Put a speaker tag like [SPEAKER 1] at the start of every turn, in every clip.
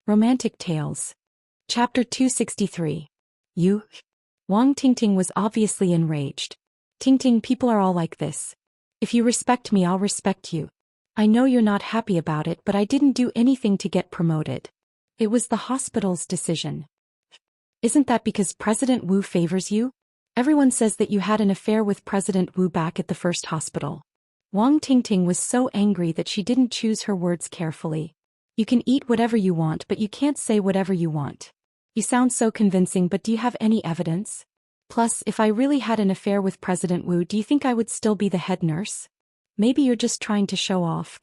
[SPEAKER 1] Romantic Tales. Chapter 263. You? Wang Tingting was obviously enraged. Tingting, people are all like this. If you respect me, I'll respect you. I know you're not happy about it, but I didn't do anything to get promoted. It was the hospital's decision. Isn't that because President Wu favors you? Everyone says that you had an affair with President Wu back at the first hospital. Wang Tingting was so angry that she didn't choose her words carefully. You can eat whatever you want, but you can't say whatever you want. You sound so convincing, but do you have any evidence? Plus, if I really had an affair with President Wu, do you think I would still be the head nurse? Maybe you're just trying to show off.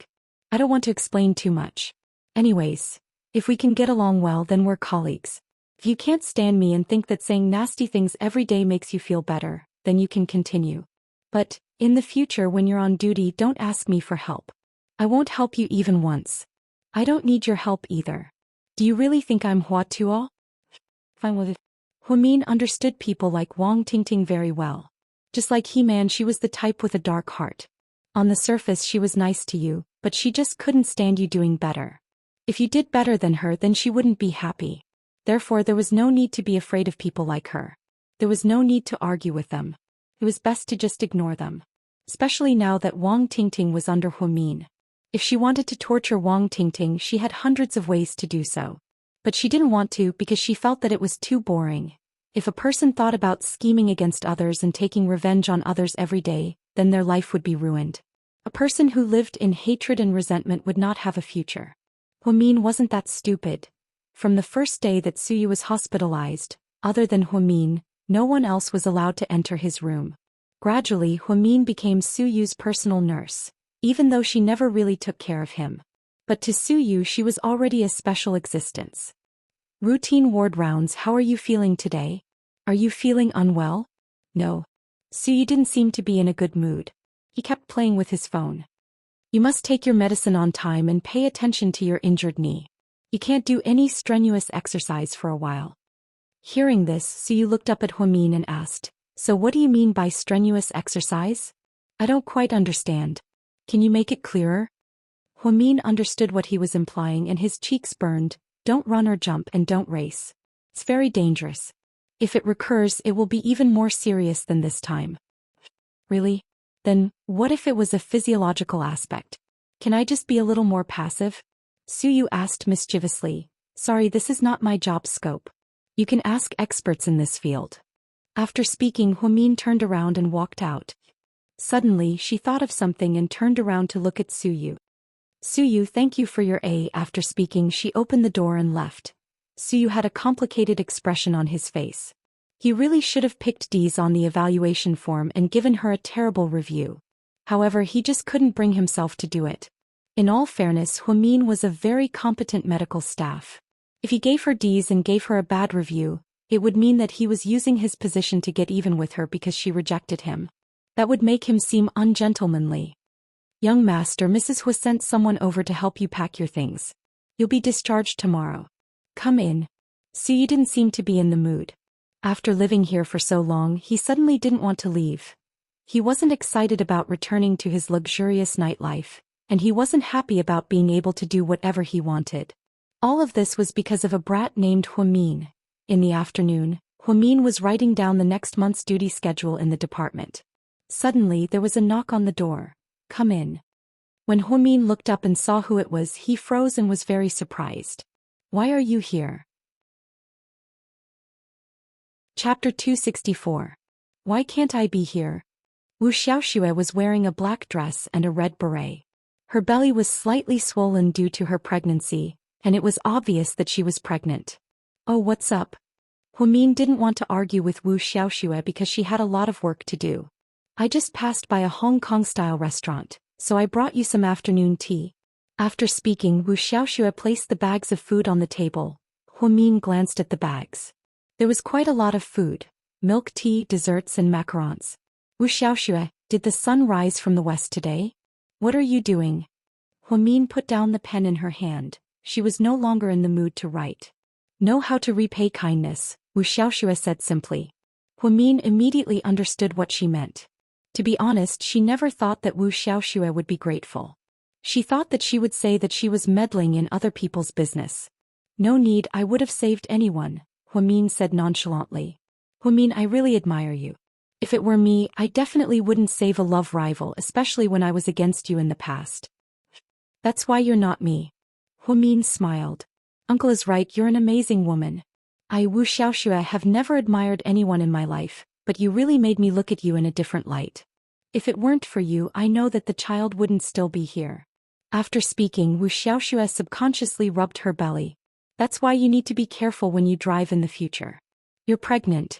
[SPEAKER 1] I don't want to explain too much. Anyways, if we can get along well, then we're colleagues. If you can't stand me and think that saying nasty things every day makes you feel better, then you can continue. But, in the future when you're on duty, don't ask me for help. I won't help you even once. I don't need your help either. Do you really think I'm Hua Tuo? Fine with it. Huamin understood people like Wang Tingting very well. Just like He-Man, she was the type with a dark heart. On the surface she was nice to you, but she just couldn't stand you doing better. If you did better than her, then she wouldn't be happy. Therefore there was no need to be afraid of people like her. There was no need to argue with them. It was best to just ignore them. Especially now that Wang Tingting was under Huamin. If she wanted to torture Wang Tingting, she had hundreds of ways to do so. But she didn't want to because she felt that it was too boring. If a person thought about scheming against others and taking revenge on others every day, then their life would be ruined. A person who lived in hatred and resentment would not have a future. Huamin wasn't that stupid. From the first day that Suyu was hospitalized, other than Huamin, no one else was allowed to enter his room. Gradually, Huamin became Suyu's personal nurse, even though she never really took care of him. But to Suyu she was already a special existence. Routine ward rounds. How are you feeling today? Are you feeling unwell? No. Suyu didn't seem to be in a good mood. He kept playing with his phone. You must take your medicine on time and pay attention to your injured knee. You can't do any strenuous exercise for a while. Hearing this, Suyu looked up at Huamin and asked, so what do you mean by strenuous exercise? I don't quite understand. Can you make it clearer? Huamin understood what he was implying and his cheeks burned. Don't run or jump and don't race. It's very dangerous. If it recurs, it will be even more serious than this time. Really? Then, what if it was a physiological aspect? Can I just be a little more passive? Suyu asked mischievously. Sorry, this is not my job scope. You can ask experts in this field. After speaking, Huamin turned around and walked out. Suddenly, she thought of something and turned around to look at Suyu. Suyu, thank you for your A. After speaking, she opened the door and left. Suyu had a complicated expression on his face. He really should have picked D's on the evaluation form and given her a terrible review. However, he just couldn't bring himself to do it. In all fairness, Huamin was a very competent medical staff. If he gave her D's and gave her a bad review, it would mean that he was using his position to get even with her because she rejected him. That would make him seem ungentlemanly. Young master, Mrs. Hua sent someone over to help you pack your things. You'll be discharged tomorrow. Come in. Suyu didn't seem to be in the mood. After living here for so long, he suddenly didn't want to leave. He wasn't excited about returning to his luxurious nightlife, and he wasn't happy about being able to do whatever he wanted. All of this was because of a brat named Huamin. In the afternoon, Huamin was writing down the next month's duty schedule in the department. Suddenly, there was a knock on the door. Come in. When Huamin looked up and saw who it was, he froze and was very surprised. Why are you here? Chapter 264. Why can't I be here? Wu Xiaoxue was wearing a black dress and a red beret. Her belly was slightly swollen due to her pregnancy, and it was obvious that she was pregnant. Oh, what's up? Huamin didn't want to argue with Wu Xiaoxue because she had a lot of work to do. I just passed by a Hong Kong-style restaurant, so I brought you some afternoon tea. After speaking, Wu Xiaoxue placed the bags of food on the table. Huamin glanced at the bags. There was quite a lot of food: milk tea, desserts and macarons. Wu Xiaoxue, did the sun rise from the west today? What are you doing? Huamin put down the pen in her hand. She was no longer in the mood to write. Know how to repay kindness, Wu Xiaoxue said simply. Huamin immediately understood what she meant. To be honest, she never thought that Wu Xiaoxue would be grateful. She thought that she would say that she was meddling in other people's business. No need, I would have saved anyone, Huamin said nonchalantly. Huamin, I really admire you. If it were me, I definitely wouldn't save a love rival, especially when I was against you in the past. That's why you're not me. Huamin smiled. Uncle is right, you're an amazing woman. I, Wu Xiaoxue, have never admired anyone in my life, but you really made me look at you in a different light. If it weren't for you, I know that the child wouldn't still be here. After speaking, Wu Xiaoxue subconsciously rubbed her belly. That's why you need to be careful when you drive in the future. You're pregnant.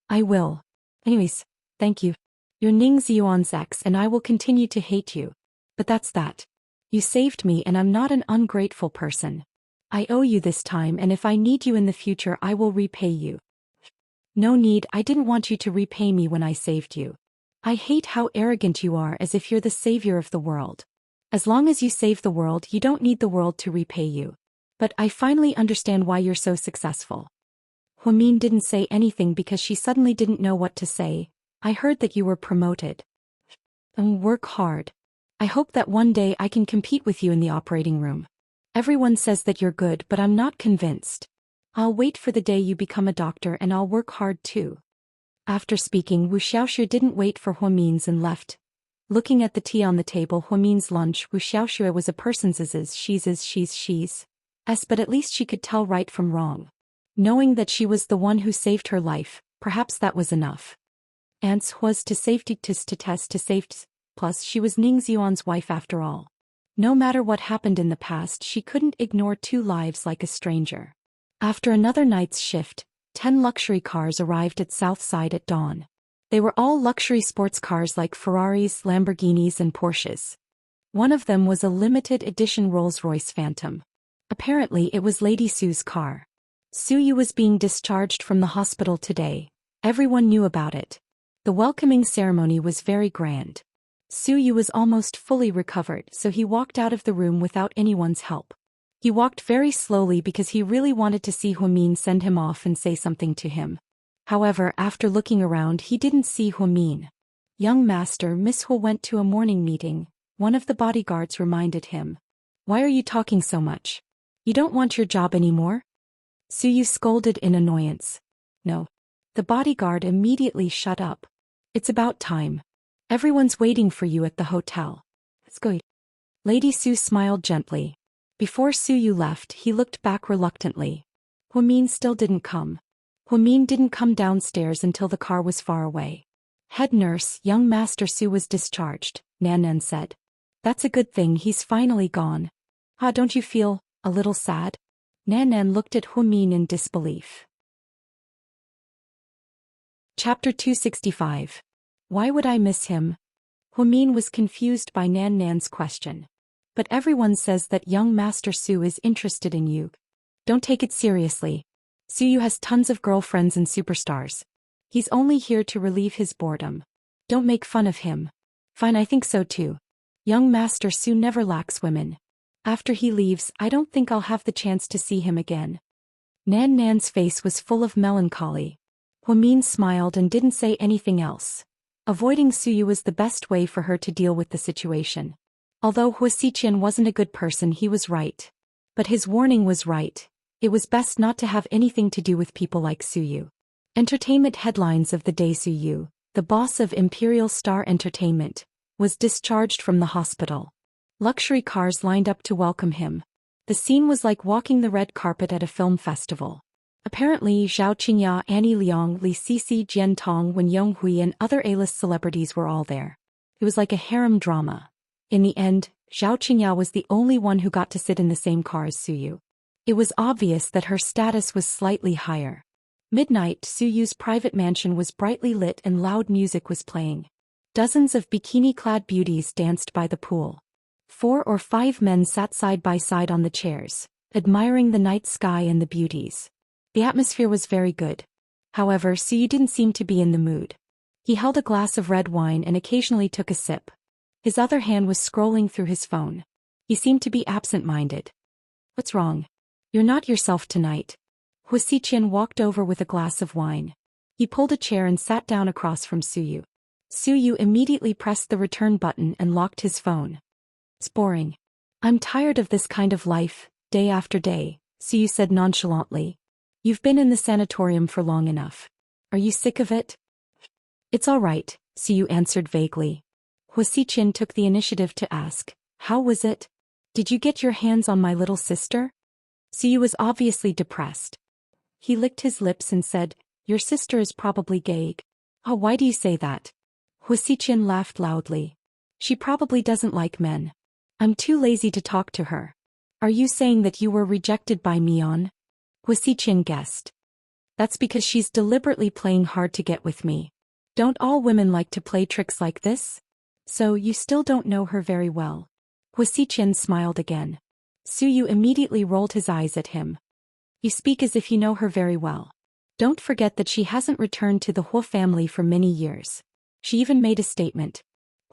[SPEAKER 1] I will. Anyways, thank you. You're Ning Ziyuan's ex and I will continue to hate you. But that's that. You saved me and I'm not an ungrateful person. I owe you this time and if I need you in the future I will repay you. No need, I didn't want you to repay me when I saved you. I hate how arrogant you are, as if you're the savior of the world. As long as you save the world, you don't need the world to repay you. But I finally understand why you're so successful. Huamin didn't say anything because she suddenly didn't know what to say. I heard that you were promoted. Work hard. I hope that one day I can compete with you in the operating room. Everyone says that you're good, but I'm not convinced. I'll wait for the day you become a doctor and I'll work hard too. After speaking, Wu Xiaoxue didn't wait for Huamin's and left. Looking at the tea on the table, Huamin's lunch, Wu Xiaoxue was a person's she's, but at least she could tell right from wrong. Knowing that she was the one who saved her life, perhaps that was enough. Ants was to safety to test to safety, plus she was Ning Ziyuan's wife after all. No matter what happened in the past, she couldn't ignore two lives like a stranger. After another night's shift, 10 luxury cars arrived at Southside at dawn. They were all luxury sports cars like Ferraris, Lamborghinis and Porsches. One of them was a limited edition Rolls-Royce Phantom. Apparently it was Lady Su's car. Su Yu was being discharged from the hospital today. Everyone knew about it. The welcoming ceremony was very grand. Su Yu was almost fully recovered, so he walked out of the room without anyone's help. He walked very slowly because he really wanted to see Huamin send him off and say something to him. However, after looking around, he didn't see Huamin. Young master, Miss Hu went to a morning meeting. One of the bodyguards reminded him. Why are you talking so much? You don't want your job anymore? Su Yu scolded in annoyance. No. The bodyguard immediately shut up. It's about time. Everyone's waiting for you at the hotel. Let's go. Lady Su smiled gently. Before Su Yu left, he looked back reluctantly. Huamin still didn't come. Huamin didn't come downstairs until the car was far away. Head nurse, young Master Su was discharged, Nan Nan said. That's a good thing, he's finally gone. Don't you feel a little sad? Nan Nan looked at Huamin in disbelief. Chapter 265. Why would I miss him? Huamin was confused by Nan Nan's question. But everyone says that young Master Su is interested in you. Don't take it seriously. Su Yu has tons of girlfriends and superstars. He's only here to relieve his boredom. Don't make fun of him. Fine, I think so too. Young Master Su never lacks women. After he leaves, I don't think I'll have the chance to see him again. Nan Nan's face was full of melancholy. Huamin smiled and didn't say anything else. Avoiding Su Yu was the best way for her to deal with the situation. Although Hua Xiqian wasn't a good person, he was right. But his warning was right. It was best not to have anything to do with people like Su Yu. Entertainment headlines of the day: Su Yu, the boss of Imperial Star Entertainment, was discharged from the hospital. Luxury cars lined up to welcome him. The scene was like walking the red carpet at a film festival. Apparently Zhao Qingya, Annie Liang, Li Sisi, Jian Tong, Wen Yonghui and other A-list celebrities were all there. It was like a harem drama. In the end, Zhao Qingya was the only one who got to sit in the same car as Su Yu. It was obvious that her status was slightly higher. Midnight, Su Yu's private mansion was brightly lit and loud music was playing. Dozens of bikini-clad beauties danced by the pool. 4 or 5 men sat side by side on the chairs, admiring the night sky and the beauties. The atmosphere was very good. However, Su Yu didn't seem to be in the mood. He held a glass of red wine and occasionally took a sip. His other hand was scrolling through his phone. He seemed to be absent-minded. What's wrong? You're not yourself tonight. Hua Xiqian walked over with a glass of wine. He pulled a chair and sat down across from Su Yu. Su Yu immediately pressed the return button and locked his phone. It's boring. I'm tired of this kind of life, day after day, Suyu said nonchalantly. You've been in the sanatorium for long enough. Are you sick of it? It's all right, Suyu answered vaguely. Huasiqian took the initiative to ask, how was it? Did you get your hands on my little sister? Suyu was obviously depressed. He licked his lips and said, your sister is probably gay. Oh, why do you say that? Huasiqian laughed loudly. She probably doesn't like men. I'm too lazy to talk to her. Are you saying that you were rejected by Mion? Huasiqian guessed. That's because she's deliberately playing hard to get with me. Don't all women like to play tricks like this? So you still don't know her very well. Huasiqian smiled again. Suyu immediately rolled his eyes at him. You speak as if you know her very well. Don't forget that she hasn't returned to the Hua family for many years. She even made a statement.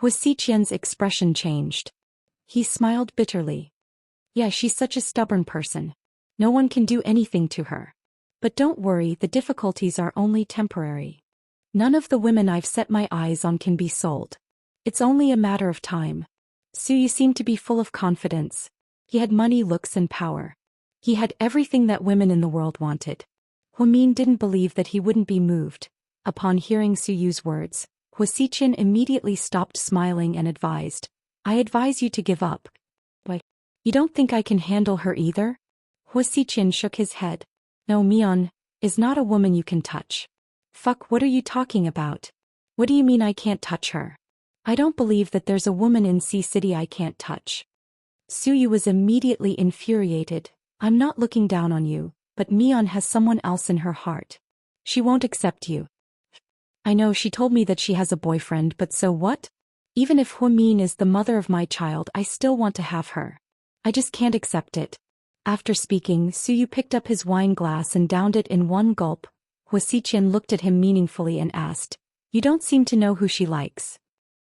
[SPEAKER 1] Huasiqian's expression changed. He smiled bitterly. Yeah, she's such a stubborn person. No one can do anything to her. But don't worry, the difficulties are only temporary. None of the women I've set my eyes on can be sold. It's only a matter of time. Suyu seemed to be full of confidence. He had money, looks, and power. He had everything that women in the world wanted. Huamin didn't believe that he wouldn't be moved. Upon hearing Suyu's words, Huasiqian immediately stopped smiling and advised, I advise you to give up. Why? You don't think I can handle her either? Huasiqian shook his head. No, Mion is not a woman you can touch. Fuck, what are you talking about? What do you mean I can't touch her? I don't believe that there's a woman in Sea City I can't touch. Suyu was immediately infuriated. I'm not looking down on you, but Mion has someone else in her heart. She won't accept you. I know she told me that she has a boyfriend, but so what? Even if Huamin is the mother of my child, I still want to have her. I just can't accept it. After speaking, Suyu picked up his wine glass and downed it in one gulp. Huasiqian looked at him meaningfully and asked, You don't seem to know who she likes.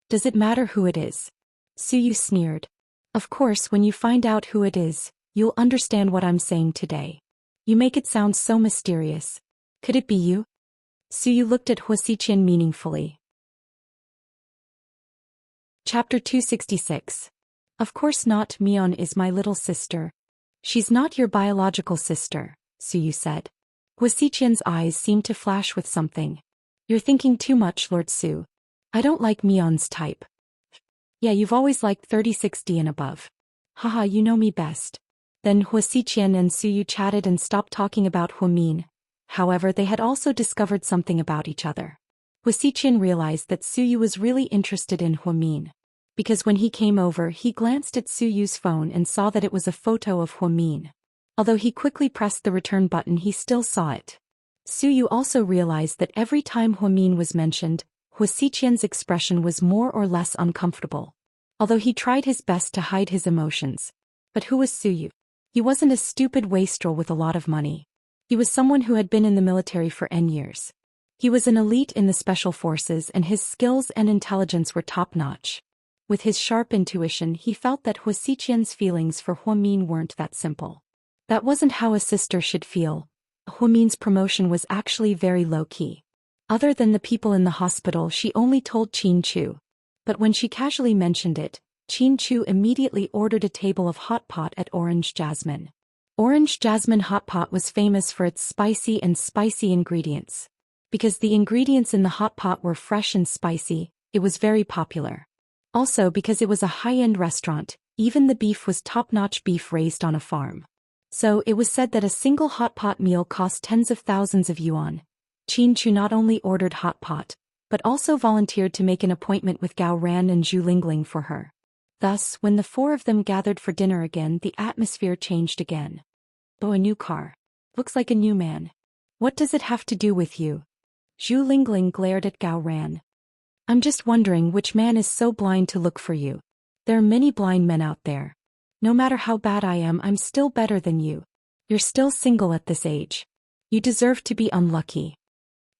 [SPEAKER 1] Does it matter who it is? Suyu sneered. Of course, when you find out who it is, you'll understand what I'm saying today. You make it sound so mysterious. Could it be you? Suyu looked at Huasiqian meaningfully. Chapter 266. Of course not, Mion is my little sister. She's not your biological sister, Suyu said. Huasiqian's eyes seemed to flash with something. You're thinking too much, Lord Su. I don't like Mion's type. Yeah, you've always liked 3060 and above. Haha, you know me best. Then Huasiqian and Suyu chatted and stopped talking about Huamin. However, they had also discovered something about each other. Huasiqian realized that Suyu was really interested in Huamin. Because when he came over, he glanced at Suyu's phone and saw that it was a photo of Huamin. Although he quickly pressed the return button, he still saw it. Suyu also realized that every time Huamin was mentioned, Huasiqian's expression was more or less uncomfortable. Although he tried his best to hide his emotions. But who was Suyu? He wasn't a stupid wastrel with a lot of money. He was someone who had been in the military for N years. He was an elite in the special forces and his skills and intelligence were top-notch. With his sharp intuition, he felt that Huasiqian's feelings for Huamin weren't that simple. That wasn't how a sister should feel. Huamin's promotion was actually very low-key. Other than the people in the hospital, she only told Qin Chu. But when she casually mentioned it, Qin Chu immediately ordered a table of hot pot at Orange Jasmine. Orange Jasmine hot pot was famous for its spicy ingredients. Because the ingredients in the hot pot were fresh and spicy, it was very popular. Also because it was a high-end restaurant, even the beef was top-notch beef raised on a farm. So it was said that a single hot pot meal cost tens of thousands of yuan. Qin Chu not only ordered hot pot, but also volunteered to make an appointment with Gao Ran and Zhu Lingling for her. Thus, when the four of them gathered for dinner again, the atmosphere changed again. Oh, a new car. Looks like a new man. What does it have to do with you? Zhu Lingling glared at Gao Ran. I'm just wondering which man is so blind to look for you. There are many blind men out there. No matter how bad I am, I'm still better than you. You're still single at this age. You deserve to be unlucky.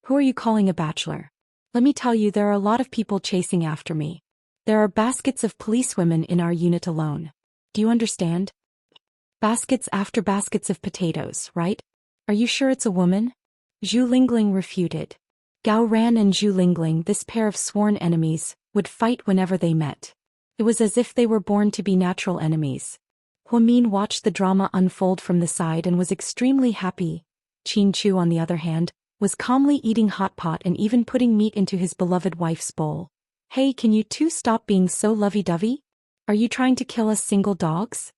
[SPEAKER 1] Who are you calling a bachelor? Let me tell you, there are a lot of people chasing after me. There are baskets of policewomen in our unit alone. Do you understand? Baskets after baskets of potatoes, right? Are you sure it's a woman? Zhu Lingling refuted. Gao Ran and Zhu Lingling, this pair of sworn enemies, would fight whenever they met. It was as if they were born to be natural enemies. Huamin watched the drama unfold from the side and was extremely happy. Qin Chu, on the other hand, was calmly eating hot pot and even putting meat into his beloved wife's bowl. Hey, can you two stop being so lovey-dovey? Are you trying to kill us single dogs?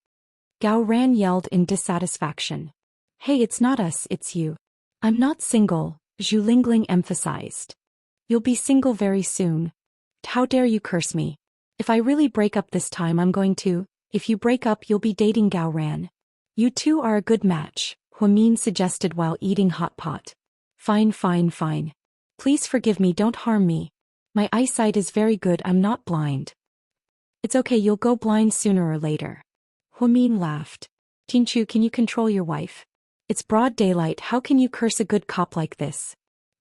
[SPEAKER 1] Gao Ran yelled in dissatisfaction. Hey, it's not us, it's you. I'm not single, Zhu Lingling emphasized. You'll be single very soon. How dare you curse me? If I really break up this time, I'm going to. If you break up, you'll be dating Gao Ran. You two are a good match, Huamin suggested while eating hot pot. Fine, fine, fine. Please forgive me, don't harm me. My eyesight is very good, I'm not blind. It's okay, you'll go blind sooner or later. Huamin laughed. Qin Chu, can you control your wife? It's broad daylight, how can you curse a good cop like this?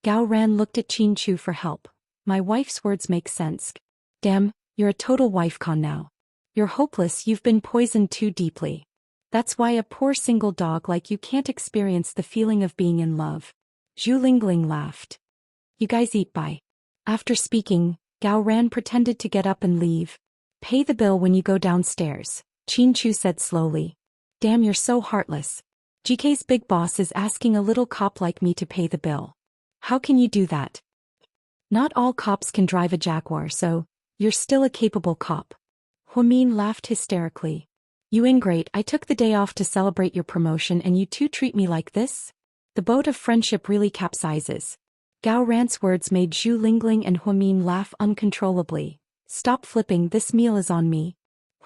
[SPEAKER 1] Gao Ran looked at Qin Chu for help. My wife's words make sense. Damn, you're a total wife con now. You're hopeless, you've been poisoned too deeply. That's why a poor single dog like you can't experience the feeling of being in love. Zhu Lingling laughed. You guys eat, bye. After speaking, Gao Ran pretended to get up and leave. Pay the bill when you go downstairs, Qin Chu said slowly. Damn, you're so heartless. GK's big boss is asking a little cop like me to pay the bill. How can you do that? Not all cops can drive a Jaguar, so you're still a capable cop. Huamin laughed hysterically. You ingrate, I took the day off to celebrate your promotion and you two treat me like this? The boat of friendship really capsizes. Gao Ran's words made Zhu Lingling and Huamin laugh uncontrollably. Stop flipping, this meal is on me.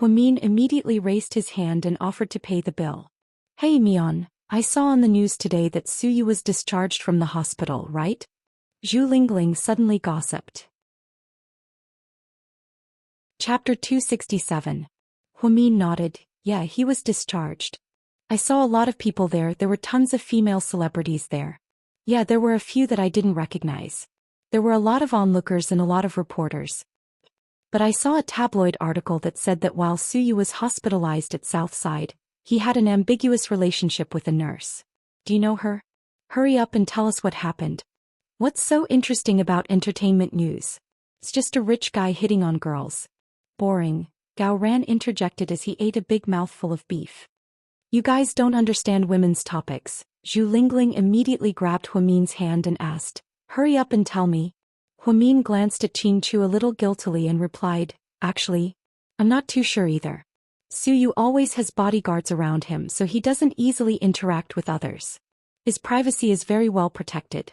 [SPEAKER 1] Huamin immediately raised his hand and offered to pay the bill. Hey Mian, I saw on the news today that Suyu was discharged from the hospital, right? Zhu Lingling suddenly gossiped. Chapter 267. Huamin nodded. Yeah, he was discharged. I saw a lot of people there were tons of female celebrities there. Yeah, there were a few that I didn't recognize. There were a lot of onlookers and a lot of reporters. But I saw a tabloid article that said that while Suyu was hospitalized at Southside, he had an ambiguous relationship with a nurse. Do you know her? Hurry up and tell us what happened. What's so interesting about entertainment news? It's just a rich guy hitting on girls. Boring, Gao Ran interjected as he ate a big mouthful of beef. You guys don't understand women's topics. Zhu Lingling immediately grabbed Huamin's hand and asked, hurry up and tell me. Huamin glanced at Qin Chu a little guiltily and replied, actually, I'm not too sure either. Suyu always has bodyguards around him so he doesn't easily interact with others. His privacy is very well protected.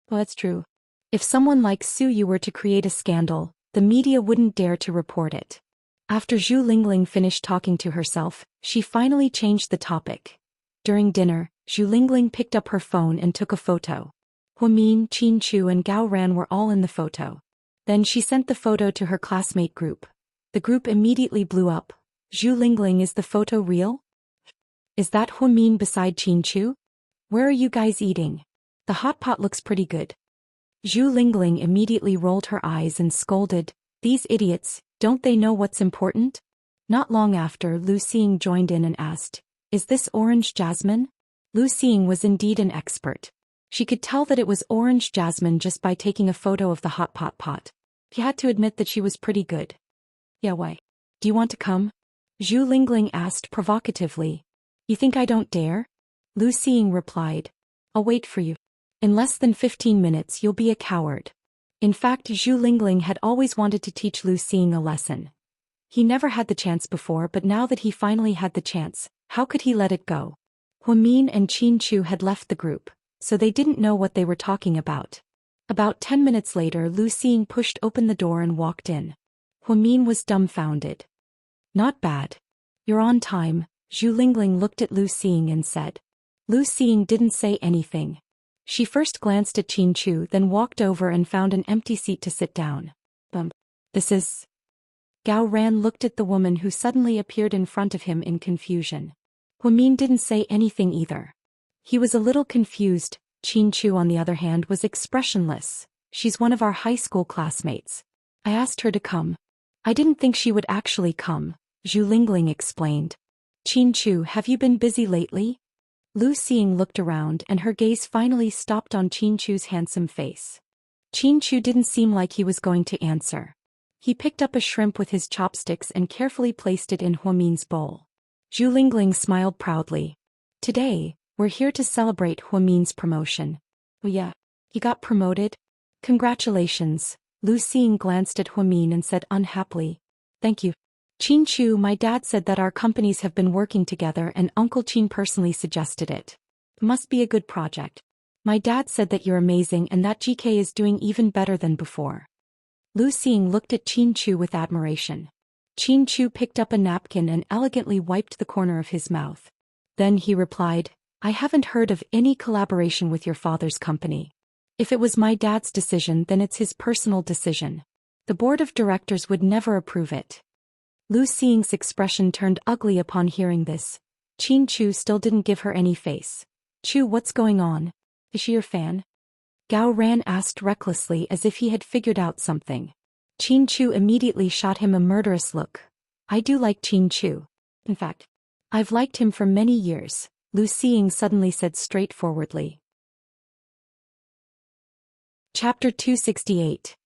[SPEAKER 1] Well, that's true. If someone like Suyu were to create a scandal, the media wouldn't dare to report it. After Zhu Lingling finished talking to herself, she finally changed the topic. During dinner, Zhu Lingling picked up her phone and took a photo. Huamin, Qin Chu and Gao Ran were all in the photo. Then she sent the photo to her classmate group. The group immediately blew up. Zhu Lingling, is the photo real? Is that Huamin beside Qin Chu? Where are you guys eating? The hot pot looks pretty good. Zhu Lingling immediately rolled her eyes and scolded, these idiots, don't they know what's important? Not long after, Lu Xing joined in and asked, is this orange jasmine? Lu Xing was indeed an expert. She could tell that it was orange jasmine just by taking a photo of the hot pot. She had to admit that she was pretty good. Yeah, why? Do you want to come? Zhu Lingling asked provocatively. You think I don't dare? Lu Xing replied. I'll wait for you. In less than 15 minutes you'll be a coward. In fact, Zhu Lingling had always wanted to teach Lu Xing a lesson. He never had the chance before, but now that he finally had the chance, how could he let it go? Huamin and Qin Chu had left the group, so they didn't know what they were talking about. About 10 minutes later, Lu Xing pushed open the door and walked in. Huamin was dumbfounded. Not bad. You're on time, Zhu Lingling looked at Lu Xing and said. Lu Xing didn't say anything. She first glanced at Qin Chu, then walked over and found an empty seat to sit down. This is... Gao Ran looked at the woman who suddenly appeared in front of him in confusion. Huamin didn't say anything either. He was a little confused. Qin Chu, on the other hand, was expressionless. She's one of our high school classmates. I asked her to come. I didn't think she would actually come, Zhu Lingling explained. Qin Chu, have you been busy lately? Lu Xing looked around and her gaze finally stopped on Qin Chu's handsome face. Qin Chu didn't seem like he was going to answer. He picked up a shrimp with his chopsticks and carefully placed it in Huamin's bowl. Zhu Lingling smiled proudly. Today, we're here to celebrate Huamin's promotion. Oh yeah, he got promoted? Congratulations. Lu Xing glanced at Huamin and said unhappily. Thank you. Qin Chu, my dad said that our companies have been working together and Uncle Qin personally suggested it. Must be a good project. My dad said that you're amazing and that GK is doing even better than before. Lu Xing looked at Qin Chu with admiration. Qin Chu picked up a napkin and elegantly wiped the corner of his mouth. Then he replied, I haven't heard of any collaboration with your father's company. If it was my dad's decision, then it's his personal decision. The board of directors would never approve it. Lu Xing's expression turned ugly upon hearing this. Qin Chu still didn't give her any face. Chu, what's going on? Is she your fan? Gao Ran asked recklessly as if he had figured out something. Qin Chu immediately shot him a murderous look. I do like Qin Chu. In fact, I've liked him for many years, Lu Xing suddenly said straightforwardly. Chapter 268.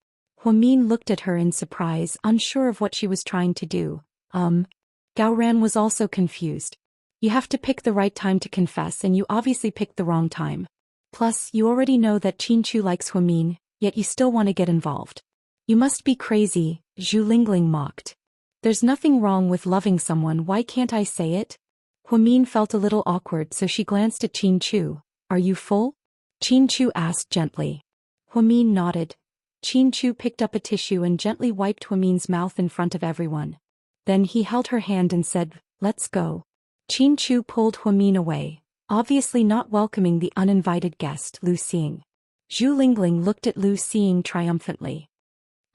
[SPEAKER 1] Huamin looked at her in surprise, unsure of what she was trying to do. Gao Ran was also confused. You have to pick the right time to confess and you obviously picked the wrong time. Plus, you already know that Qin Chu likes Huamin, yet you still want to get involved. You must be crazy, Zhu Lingling mocked. There's nothing wrong with loving someone, why can't I say it? Huamin felt a little awkward so she glanced at Qin Chu. Are you full? Qin Chu asked gently. Huamin nodded. Qin Chu picked up a tissue and gently wiped Huamin's mouth in front of everyone. Then he held her hand and said, let's go. Qin Chu pulled Huamin away, obviously not welcoming the uninvited guest, Lu Xing. Zhu Lingling looked at Lu Xing triumphantly.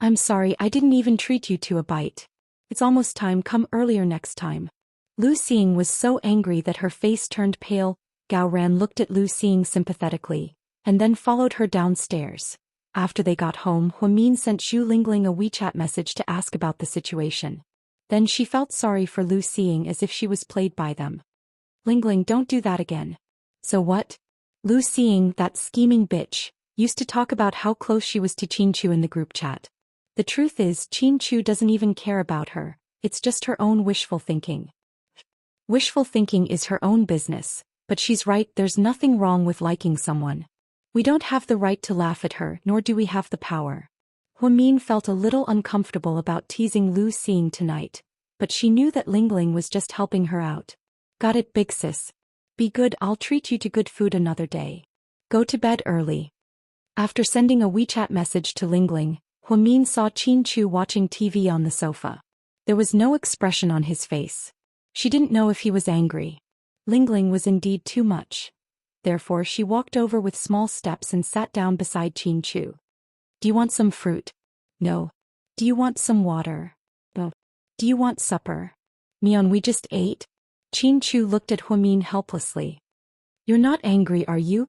[SPEAKER 1] I'm sorry, I didn't even treat you to a bite. It's almost time, come earlier next time. Lu Xing was so angry that her face turned pale. Gao Ran looked at Lu Xing sympathetically, and then followed her downstairs. After they got home, Huamin sent Zhu Lingling a WeChat message to ask about the situation. Then she felt sorry for Lu Xing as if she was played by them. Lingling, don't do that again. So what? Lu Xing, that scheming bitch, used to talk about how close she was to Qin Chu in the group chat. The truth is, Qin Chu doesn't even care about her, it's just her own wishful thinking. Wishful thinking is her own business, but she's right, there's nothing wrong with liking someone. We don't have the right to laugh at her, nor do we have the power. Huamin felt a little uncomfortable about teasing Lu Xing tonight, but she knew that Lingling was just helping her out. Got it, big sis. Be good, I'll treat you to good food another day. Go to bed early. After sending a WeChat message to Lingling, Huamin saw Qin Chu watching TV on the sofa. There was no expression on his face. She didn't know if he was angry. Lingling was indeed too much. Therefore she walked over with small steps and sat down beside Qin Chu. Do you want some fruit? No. Do you want some water? No. Do you want supper? Mion, we just ate. Qin Chu looked at Huamin helplessly. You're not angry, are you?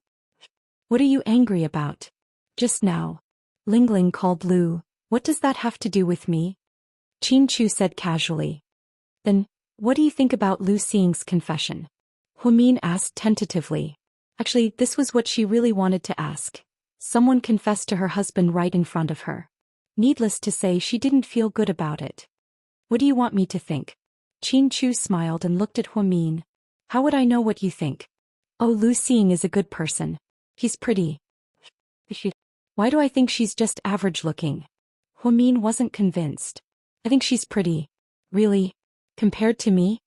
[SPEAKER 1] What are you angry about? Just now. Lingling called Lu. What does that have to do with me? Qin Chu said casually. Then, what do you think about Lu Xing's confession? Huamin asked tentatively. Actually, this was what she really wanted to ask. Someone confessed to her husband right in front of her. Needless to say, she didn't feel good about it. What do you want me to think? Qin Chu smiled and looked at Huamin. How would I know what you think? Oh, Lu Xing is a good person. He's pretty. Why do I think she's just average looking? Huamin wasn't convinced. I think she's pretty. Really? Compared to me?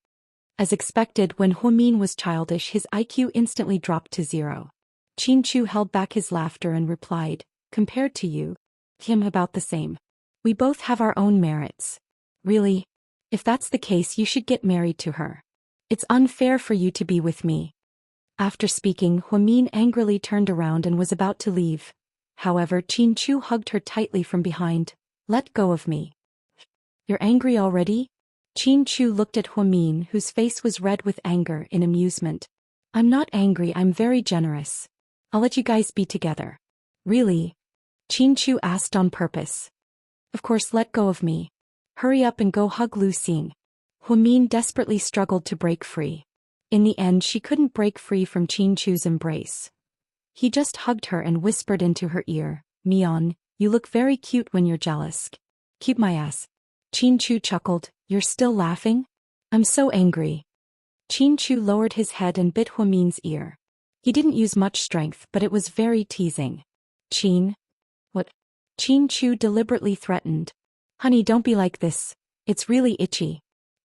[SPEAKER 1] As expected, when Huamin was childish, his IQ instantly dropped to 0. Qin Chu held back his laughter and replied, compared to you? Him about the same. We both have our own merits. Really? If that's the case, you should get married to her. It's unfair for you to be with me. After speaking, Huamin angrily turned around and was about to leave. However, Qin Chu hugged her tightly from behind. Let go of me. You're angry already? Qin Chu looked at Huamin, whose face was red with anger, in amusement. I'm not angry, I'm very generous. I'll let you guys be together. Really? Qin Chu asked on purpose. Of course, let go of me. Hurry up and go hug Lu Xing. Huamin desperately struggled to break free. In the end, she couldn't break free from Qin Chu's embrace. He just hugged her and whispered into her ear, Mion, you look very cute when you're jealous. Keep my ass. Qin Chu chuckled, you're still laughing? I'm so angry. Qin Chu lowered his head and bit Huamin's ear. He didn't use much strength, but it was very teasing. Qin? What? Qin Chu deliberately threatened. Honey, don't be like this. It's really itchy.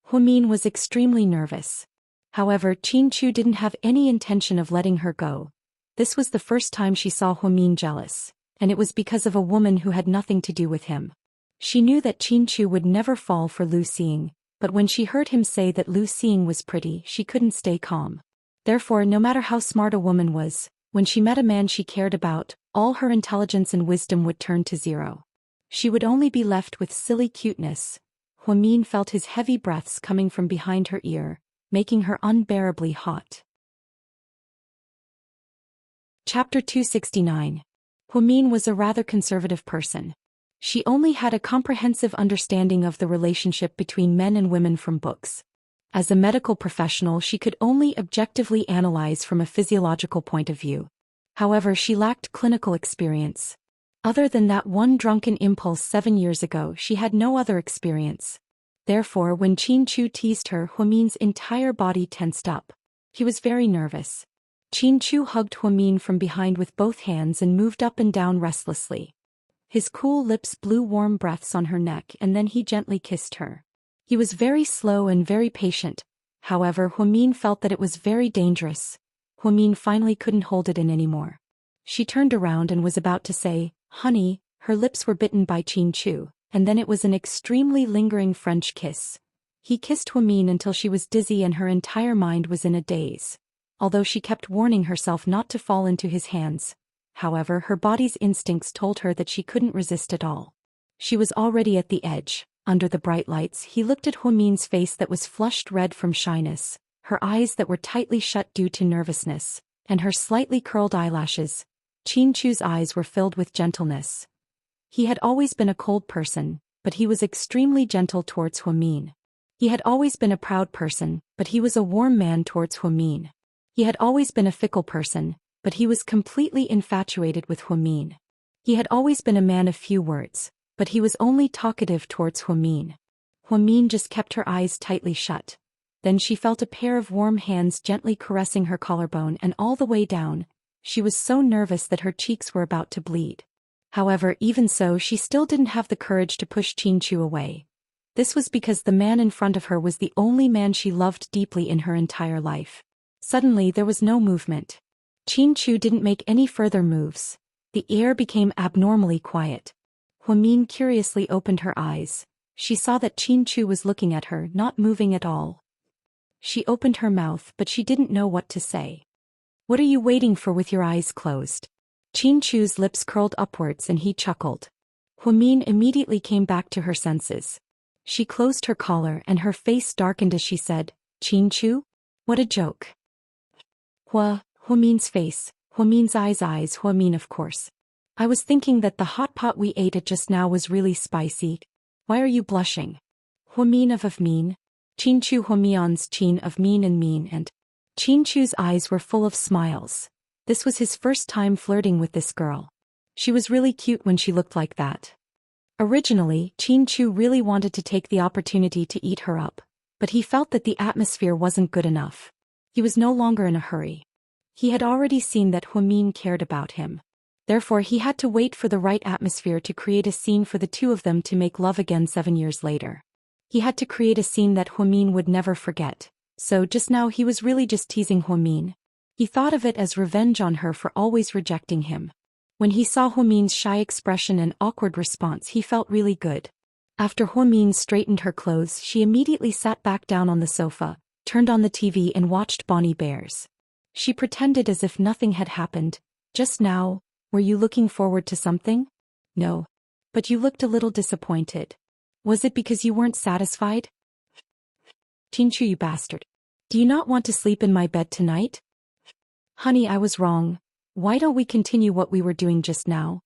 [SPEAKER 1] Huamin was extremely nervous. However, Qin Chu didn't have any intention of letting her go. This was the first time she saw Huamin jealous, and it was because of a woman who had nothing to do with him. She knew that Qin Chu would never fall for Lu Xing, but when she heard him say that Lu Xing was pretty, she couldn't stay calm. Therefore, no matter how smart a woman was, when she met a man she cared about, all her intelligence and wisdom would turn to zero. She would only be left with silly cuteness. Huamin felt his heavy breaths coming from behind her ear, making her unbearably hot. Chapter 269. Huamin was a rather conservative person. She only had a comprehensive understanding of the relationship between men and women from books. As a medical professional, she could only objectively analyze from a physiological point of view. However, she lacked clinical experience. Other than that one drunken impulse 7 years ago, she had no other experience. Therefore, when Qin Chu teased her, Huamin's entire body tensed up. He was very nervous. Qin Chu hugged Huamin from behind with both hands and moved up and down restlessly. His cool lips blew warm breaths on her neck, and then he gently kissed her. He was very slow and very patient. However, Huamin felt that it was very dangerous. Huamin finally couldn't hold it in anymore. She turned around and was about to say, "Honey," her lips were bitten by Qin Chu, and then it was an extremely lingering French kiss. He kissed Huamin until she was dizzy and her entire mind was in a daze. Although she kept warning herself not to fall into his hands, however, her body's instincts told her that she couldn't resist at all. She was already at the edge. Under the bright lights, he looked at Huamin's face that was flushed red from shyness, her eyes that were tightly shut due to nervousness, and her slightly curled eyelashes. Qin Chu's eyes were filled with gentleness. He had always been a cold person, but he was extremely gentle towards Huamin. He had always been a proud person, but he was a warm man towards Huamin. He had always been a fickle person, but he was completely infatuated with Huamin. He had always been a man of few words, but he was only talkative towards Huamin. Huamin just kept her eyes tightly shut. Then she felt a pair of warm hands gently caressing her collarbone and all the way down. She was so nervous that her cheeks were about to bleed. However, even so, she still didn't have the courage to push Qin Chu away. This was because the man in front of her was the only man she loved deeply in her entire life. Suddenly, there was no movement. Qin Chu didn't make any further moves. The air became abnormally quiet. Huamin curiously opened her eyes. She saw that Qin Chu was looking at her, not moving at all. She opened her mouth, but she didn't know what to say. "What are you waiting for with your eyes closed?" Qin Chu's lips curled upwards and he chuckled. Huamin immediately came back to her senses. She closed her collar and her face darkened as she said, "Qin Chu? What a joke." Huamin's face, Huamin's eyes, Huamin of course. "I was thinking that the hot pot we ate at just now was really spicy. Why are you blushing?" Huamin of mean. Qin Chu Huamin's Qin of mean and Qin Chu's eyes were full of smiles. This was his first time flirting with this girl. She was really cute when she looked like that. Originally, Qin Chu really wanted to take the opportunity to eat her up, but he felt that the atmosphere wasn't good enough. He was no longer in a hurry. He had already seen that Huamin cared about him. Therefore, he had to wait for the right atmosphere to create a scene for the two of them to make love again 7 years later. He had to create a scene that Huamin would never forget. So just now he was really just teasing Huamin. He thought of it as revenge on her for always rejecting him. When he saw Huamin's shy expression and awkward response, he felt really good. After Huamin straightened her clothes, she immediately sat back down on the sofa, turned on the TV and watched Bonnie Bears. She pretended as if nothing had happened. "Just now, were you looking forward to something?" "No. But you looked a little disappointed. Was it because you weren't satisfied?" "Qin Chu, you bastard. Do you not want to sleep in my bed tonight?" "Honey, I was wrong. Why don't we continue what we were doing just now?"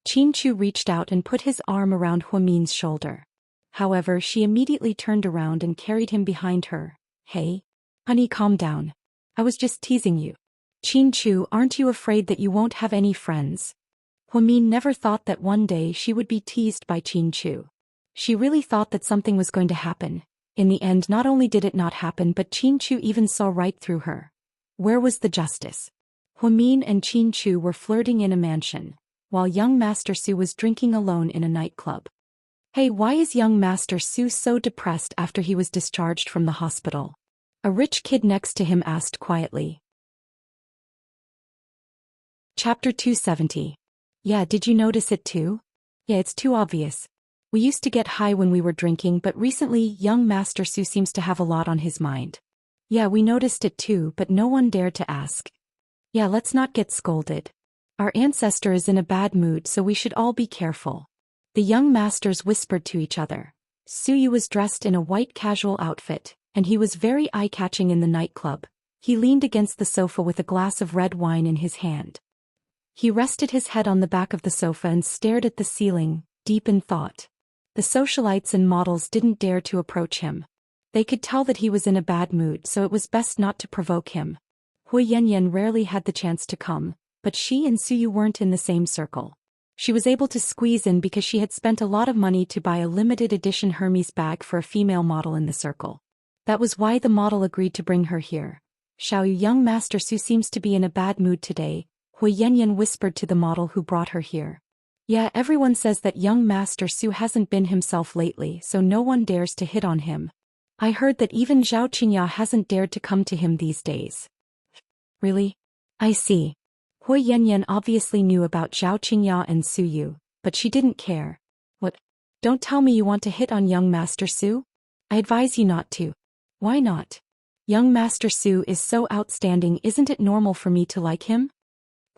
[SPEAKER 1] Qin Chu reached out and put his arm around Huamin's shoulder. However, she immediately turned around and carried him behind her. "Hey. Honey, calm down. I was just teasing you." "Qin Chu, aren't you afraid that you won't have any friends?" Huamin never thought that one day she would be teased by Qin Chu. She really thought that something was going to happen. In the end, not only did it not happen, but Qin Chu even saw right through her. Where was the justice? Huamin and Qin Chu were flirting in a mansion, while young Master Su was drinking alone in a nightclub. Hey, why is young Master Su so depressed after he was discharged from the hospital? A rich kid next to him asked quietly. Chapter 270. Yeah, did you notice it too? Yeah, it's too obvious. We used to get high when we were drinking, but recently young Master Su seems to have a lot on his mind. Yeah, we noticed it too, but no one dared to ask. Yeah, let's not get scolded. Our ancestor is in a bad mood, so we should all be careful. The young masters whispered to each other. Suyu was dressed in a white casual outfit, and he was very eye-catching in the nightclub. He leaned against the sofa with a glass of red wine in his hand. He rested his head on the back of the sofa and stared at the ceiling, deep in thought. The socialites and models didn't dare to approach him. They could tell that he was in a bad mood, so it was best not to provoke him. Hui Yanyan rarely had the chance to come, but she and Suyu weren't in the same circle. She was able to squeeze in because she had spent a lot of money to buy a limited edition Hermes bag for a female model in the circle. That was why the model agreed to bring her here. Xiaoyu, young Master Su seems to be in a bad mood today, Hui Yanyan whispered to the model who brought her here. Yeah, everyone says that young Master Su hasn't been himself lately, so no one dares to hit on him. I heard that even Zhao Qingya hasn't dared to come to him these days. Really? I see. Hui Yanyan obviously knew about Zhao Qingya and Suyu, but she didn't care. What? Don't tell me you want to hit on young Master Su? I advise you not to. Why not? Young Master Su is so outstanding, isn't it normal for me to like him?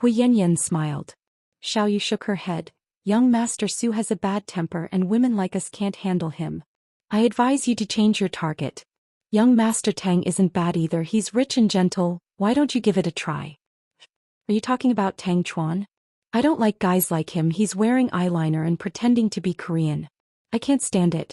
[SPEAKER 1] Hui Yanyan smiled. Xiaoyu shook her head. Young Master Su has a bad temper and women like us can't handle him. I advise you to change your target. Young Master Tang isn't bad either, he's rich and gentle, why don't you give it a try? Are you talking about Tang Chuan? I don't like guys like him, he's wearing eyeliner and pretending to be Korean. I can't stand it.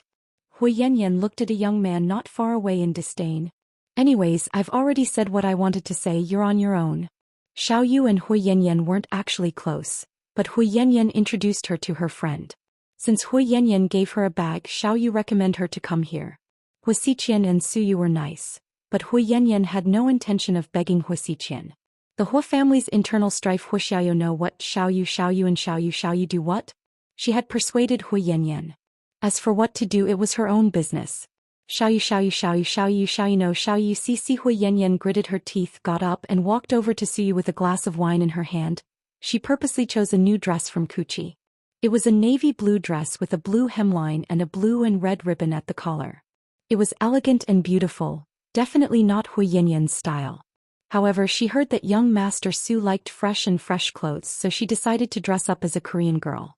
[SPEAKER 1] Hui Yanyan looked at a young man not far away in disdain. Anyways, I've already said what I wanted to say, you're on your own. Xiaoyu and Hui Yanyan weren't actually close, but Hui Yanyan introduced her to her friend. Since Hui Yanyan gave her a bag, Xiaoyu recommended her to come here. Hui Xiqian and Suyu were nice, but Hui Yanyan had no intention of begging Hui Xiqian. The Hui family's internal strife. Hui Xiaoyu know what Xiaoyu and Xiaoyu do what? She had persuaded Hui Yanyan. As for what to do, it was her own business. Xiaoyu no Xiaoyu see Hui Yanyan gritted her teeth, got up and walked over to Suyu with a glass of wine in her hand. She purposely chose a new dress from Gucci. It was a navy blue dress with a blue hemline and a blue and red ribbon at the collar. It was elegant and beautiful, definitely not Hui Yanyan's style. However, she heard that young Master Su liked fresh clothes, so she decided to dress up as a Korean girl.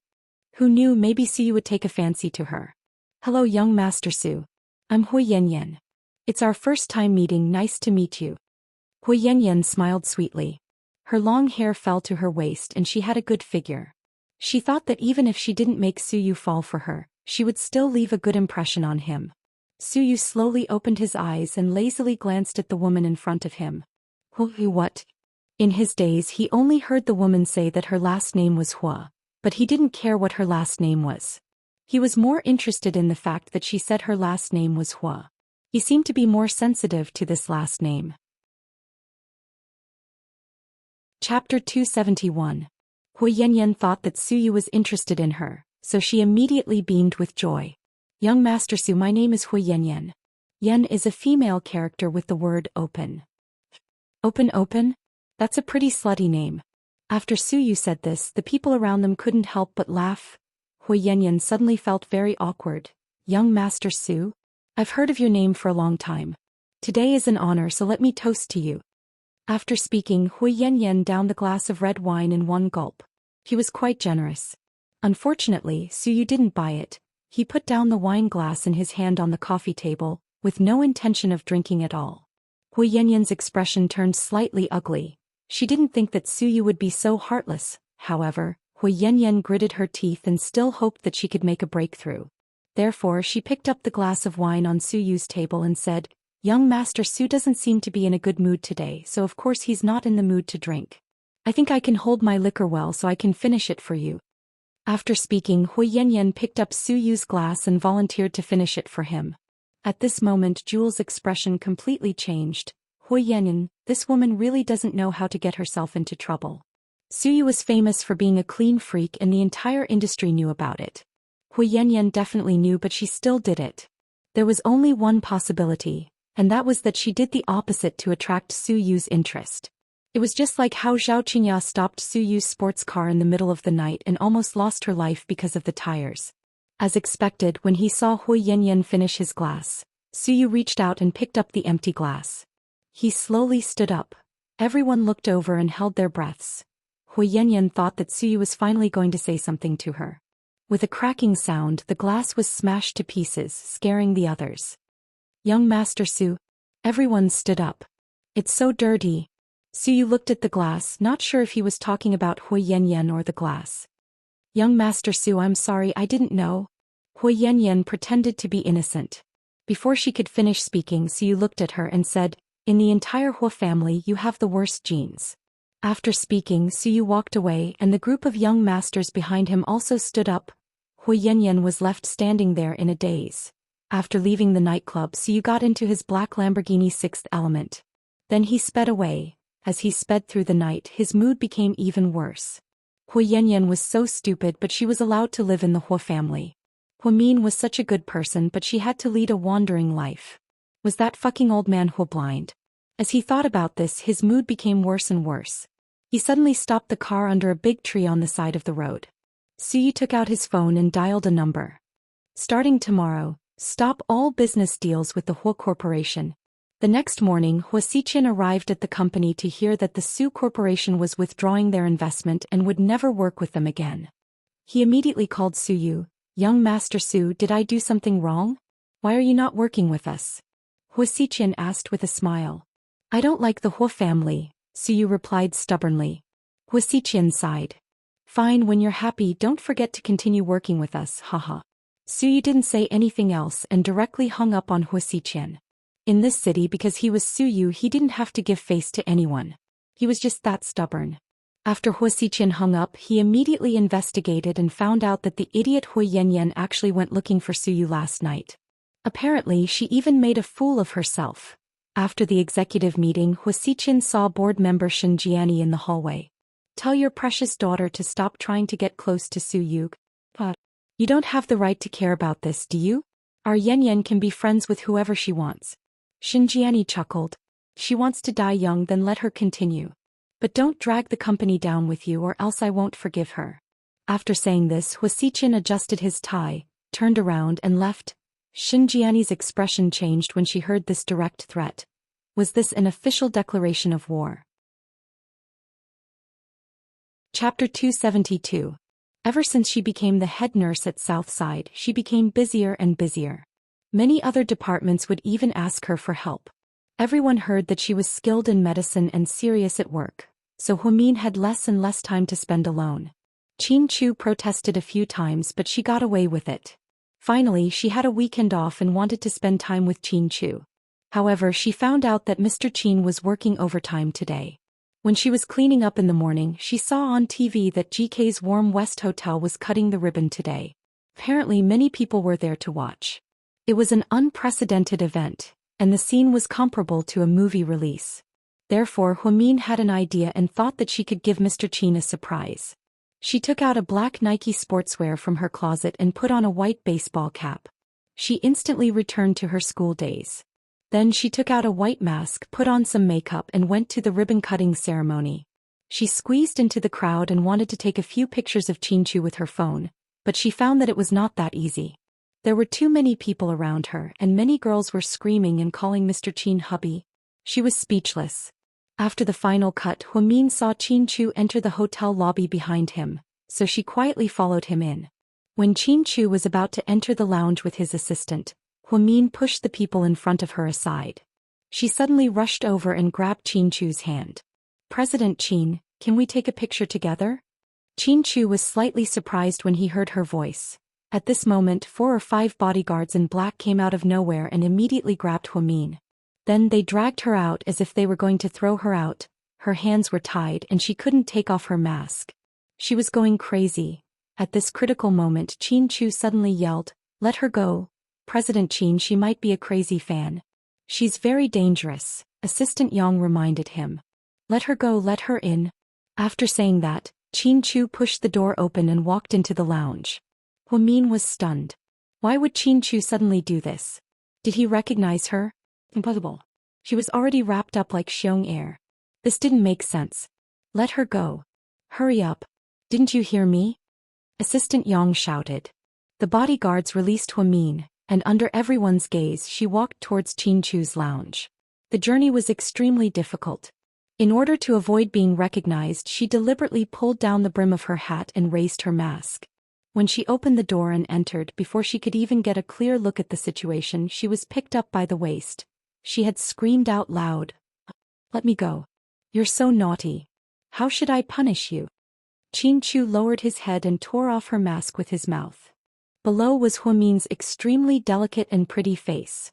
[SPEAKER 1] Who knew, maybe Suyu would take a fancy to her. Hello young Master Su. I'm Hui Yanyan. It's our first time meeting, nice to meet you. Hui Yanyan smiled sweetly. Her long hair fell to her waist and she had a good figure. She thought that even if she didn't make Suyu fall for her, she would still leave a good impression on him. Suyu slowly opened his eyes and lazily glanced at the woman in front of him. What? In his days he only heard the woman say that her last name was Hua, but he didn't care what her last name was. He was more interested in the fact that she said her last name was Hua. He seemed to be more sensitive to this last name. Chapter 271. Hui Yanyan thought that Suyu was interested in her, so she immediately beamed with joy. Young Master Su, my name is Hui Yanyan. Yan is a female character with the word open. Open? That's a pretty slutty name. After Suyu said this, the people around them couldn't help but laugh. Hui Yanyan suddenly felt very awkward. Young Master Su? I've heard of your name for a long time. Today is an honor, so let me toast to you. After speaking, Hui Yanyan downed the glass of red wine in one gulp. He was quite generous. Unfortunately, Suyu didn't buy it. He put down the wine glass in his hand on the coffee table, with no intention of drinking at all. Hui Yanyan's expression turned slightly ugly. She didn't think that Suyu would be so heartless. However, Hui Yanyan gritted her teeth and still hoped that she could make a breakthrough. Therefore, she picked up the glass of wine on Suyu's table and said, Young Master Su doesn't seem to be in a good mood today, so of course he's not in the mood to drink. I think I can hold my liquor well, so I can finish it for you. After speaking, Hui Yanyan picked up Suyu's glass and volunteered to finish it for him. At this moment Jules' expression completely changed. Hui Yanyan, this woman really doesn't know how to get herself into trouble. Suyu was famous for being a clean freak and the entire industry knew about it. Hui Yanyan definitely knew but she still did it. There was only one possibility, and that was that she did the opposite to attract Suyu's interest. It was just like how Zhao Qingya stopped Suyu's sports car in the middle of the night and almost lost her life because of the tires. As expected, when he saw Hui Yanyan finish his glass, Suyu reached out and picked up the empty glass. He slowly stood up. Everyone looked over and held their breaths. Hui Yanyan thought that Suyu was finally going to say something to her. With a cracking sound, the glass was smashed to pieces, scaring the others. Young Master Su. Everyone stood up. It's so dirty. Suyu looked at the glass, not sure if he was talking about Hui Yanyan or the glass. Young Master Su, I'm sorry, I didn't know. Hui Yanyan pretended to be innocent. Before she could finish speaking, Suyu looked at her and said, in the entire Hu family you have the worst genes. After speaking, Suyu walked away and the group of young masters behind him also stood up. Hui Yanyan was left standing there in a daze. After leaving the nightclub, Suyu got into his black Lamborghini Sixth Element. Then he sped away. As he sped through the night, his mood became even worse. Hui Yanyan was so stupid, but she was allowed to live in the Hu family. Hu Min was such a good person, but she had to lead a wandering life. Was that fucking old man Hu blind? As he thought about this, his mood became worse and worse. He suddenly stopped the car under a big tree on the side of the road. Suyu took out his phone and dialed a number. Starting tomorrow, stop all business deals with the Hu Corporation. The next morning, Hu Xiqian arrived at the company to hear that the Su Corporation was withdrawing their investment and would never work with them again. He immediately called Suyu. Young Master Su, did I do something wrong? Why are you not working with us? Hu Xiqian asked with a smile. I don't like the Hu family, Suyu replied stubbornly. Hu Xiqian sighed. Fine, when you're happy, don't forget to continue working with us, haha. Suyu didn't say anything else and directly hung up on Hu Xiqian. In this city, because he was Suyu, he didn't have to give face to anyone. He was just that stubborn. After Hu Xiqian hung up, he immediately investigated and found out that the idiot Hui Yanyan actually went looking for Suyu last night. Apparently, she even made a fool of herself. After the executive meeting, Hu Xiqian saw board member Shen Jiani in the hallway. Tell your precious daughter to stop trying to get close to Suyu. But you don't have the right to care about this, do you? Our Yanyan can be friends with whoever she wants. Shen Jiani chuckled. She wants to die young, then let her continue. But don't drag the company down with you or else I won't forgive her. After saying this, Hu Xiqian adjusted his tie, turned around and left. Shen Jiani's expression changed when she heard this direct threat. Was this an official declaration of war? Chapter 272. Ever since she became the head nurse at Southside, she became busier and busier. Many other departments would even ask her for help. Everyone heard that she was skilled in medicine and serious at work, so Hu Min had less and less time to spend alone. Qin Chu protested a few times but she got away with it. Finally, she had a weekend off and wanted to spend time with Qin Chu. However, she found out that Mr. Qin was working overtime today. When she was cleaning up in the morning, she saw on TV that GK's Warm West Hotel was cutting the ribbon today. Apparently, many people were there to watch. It was an unprecedented event, and the scene was comparable to a movie release. Therefore, Hu Min had an idea and thought that she could give Mr. Qin a surprise. She took out a black Nike sportswear from her closet and put on a white baseball cap. She instantly returned to her school days. Then she took out a white mask, put on some makeup and went to the ribbon-cutting ceremony. She squeezed into the crowd and wanted to take a few pictures of Qin Chu with her phone, but she found that it was not that easy. There were too many people around her and many girls were screaming and calling Mr. Qin hubby. She was speechless. After the final cut, Hu Min saw Qin Chu enter the hotel lobby behind him, so she quietly followed him in. When Qin Chu was about to enter the lounge with his assistant, Hu Min pushed the people in front of her aside. She suddenly rushed over and grabbed Qin Chu's hand. President Qin, can we take a picture together? Qin Chu was slightly surprised when he heard her voice. At this moment, 4 or 5 bodyguards in black came out of nowhere and immediately grabbed Hu Min. Then they dragged her out as if they were going to throw her out. Her hands were tied and she couldn't take off her mask. She was going crazy. At this critical moment, Qin Chu suddenly yelled, "Let her go." President Qin, she might be a crazy fan. She's very dangerous, Assistant Yang reminded him. Let her go, let her in. After saying that, Qin Chu pushed the door open and walked into the lounge. Huamin was stunned. Why would Qin Chu suddenly do this? Did he recognize her? Impossible. She was already wrapped up like Xiong air. This didn't make sense. Let her go. Hurry up. Didn't you hear me? Assistant Yang shouted. The bodyguards released Huamin, and under everyone's gaze she walked towards Qin Chu's lounge. The journey was extremely difficult. In order to avoid being recognized, she deliberately pulled down the brim of her hat and raised her mask. When she opened the door and entered, before she could even get a clear look at the situation, she was picked up by the waist. She had screamed out loud. Let me go. You're so naughty. How should I punish you? Qin Chu lowered his head and tore off her mask with his mouth. Below was Huamin's extremely delicate and pretty face.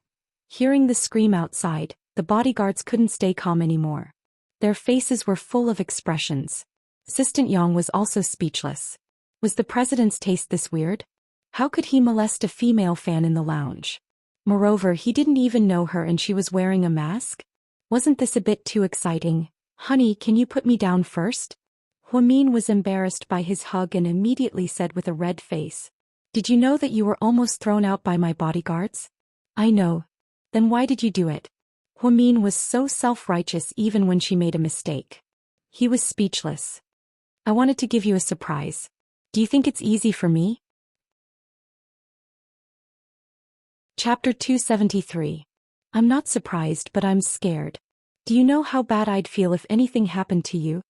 [SPEAKER 1] Hearing the scream outside, the bodyguards couldn't stay calm anymore. Their faces were full of expressions. Assistant Yang was also speechless. Was the president's taste this weird? How could he molest a female fan in the lounge? Moreover, he didn't even know her and she was wearing a mask? Wasn't this a bit too exciting? Honey, can you put me down first? Huamin was embarrassed by his hug and immediately said with a red face. Did you know that you were almost thrown out by my bodyguards? I know. Then why did you do it? Huamin was so self-righteous even when she made a mistake. He was speechless. I wanted to give you a surprise. Do you think it's easy for me? Chapter 273. I'm not surprised, but I'm scared. Do you know how bad I'd feel if anything happened to you?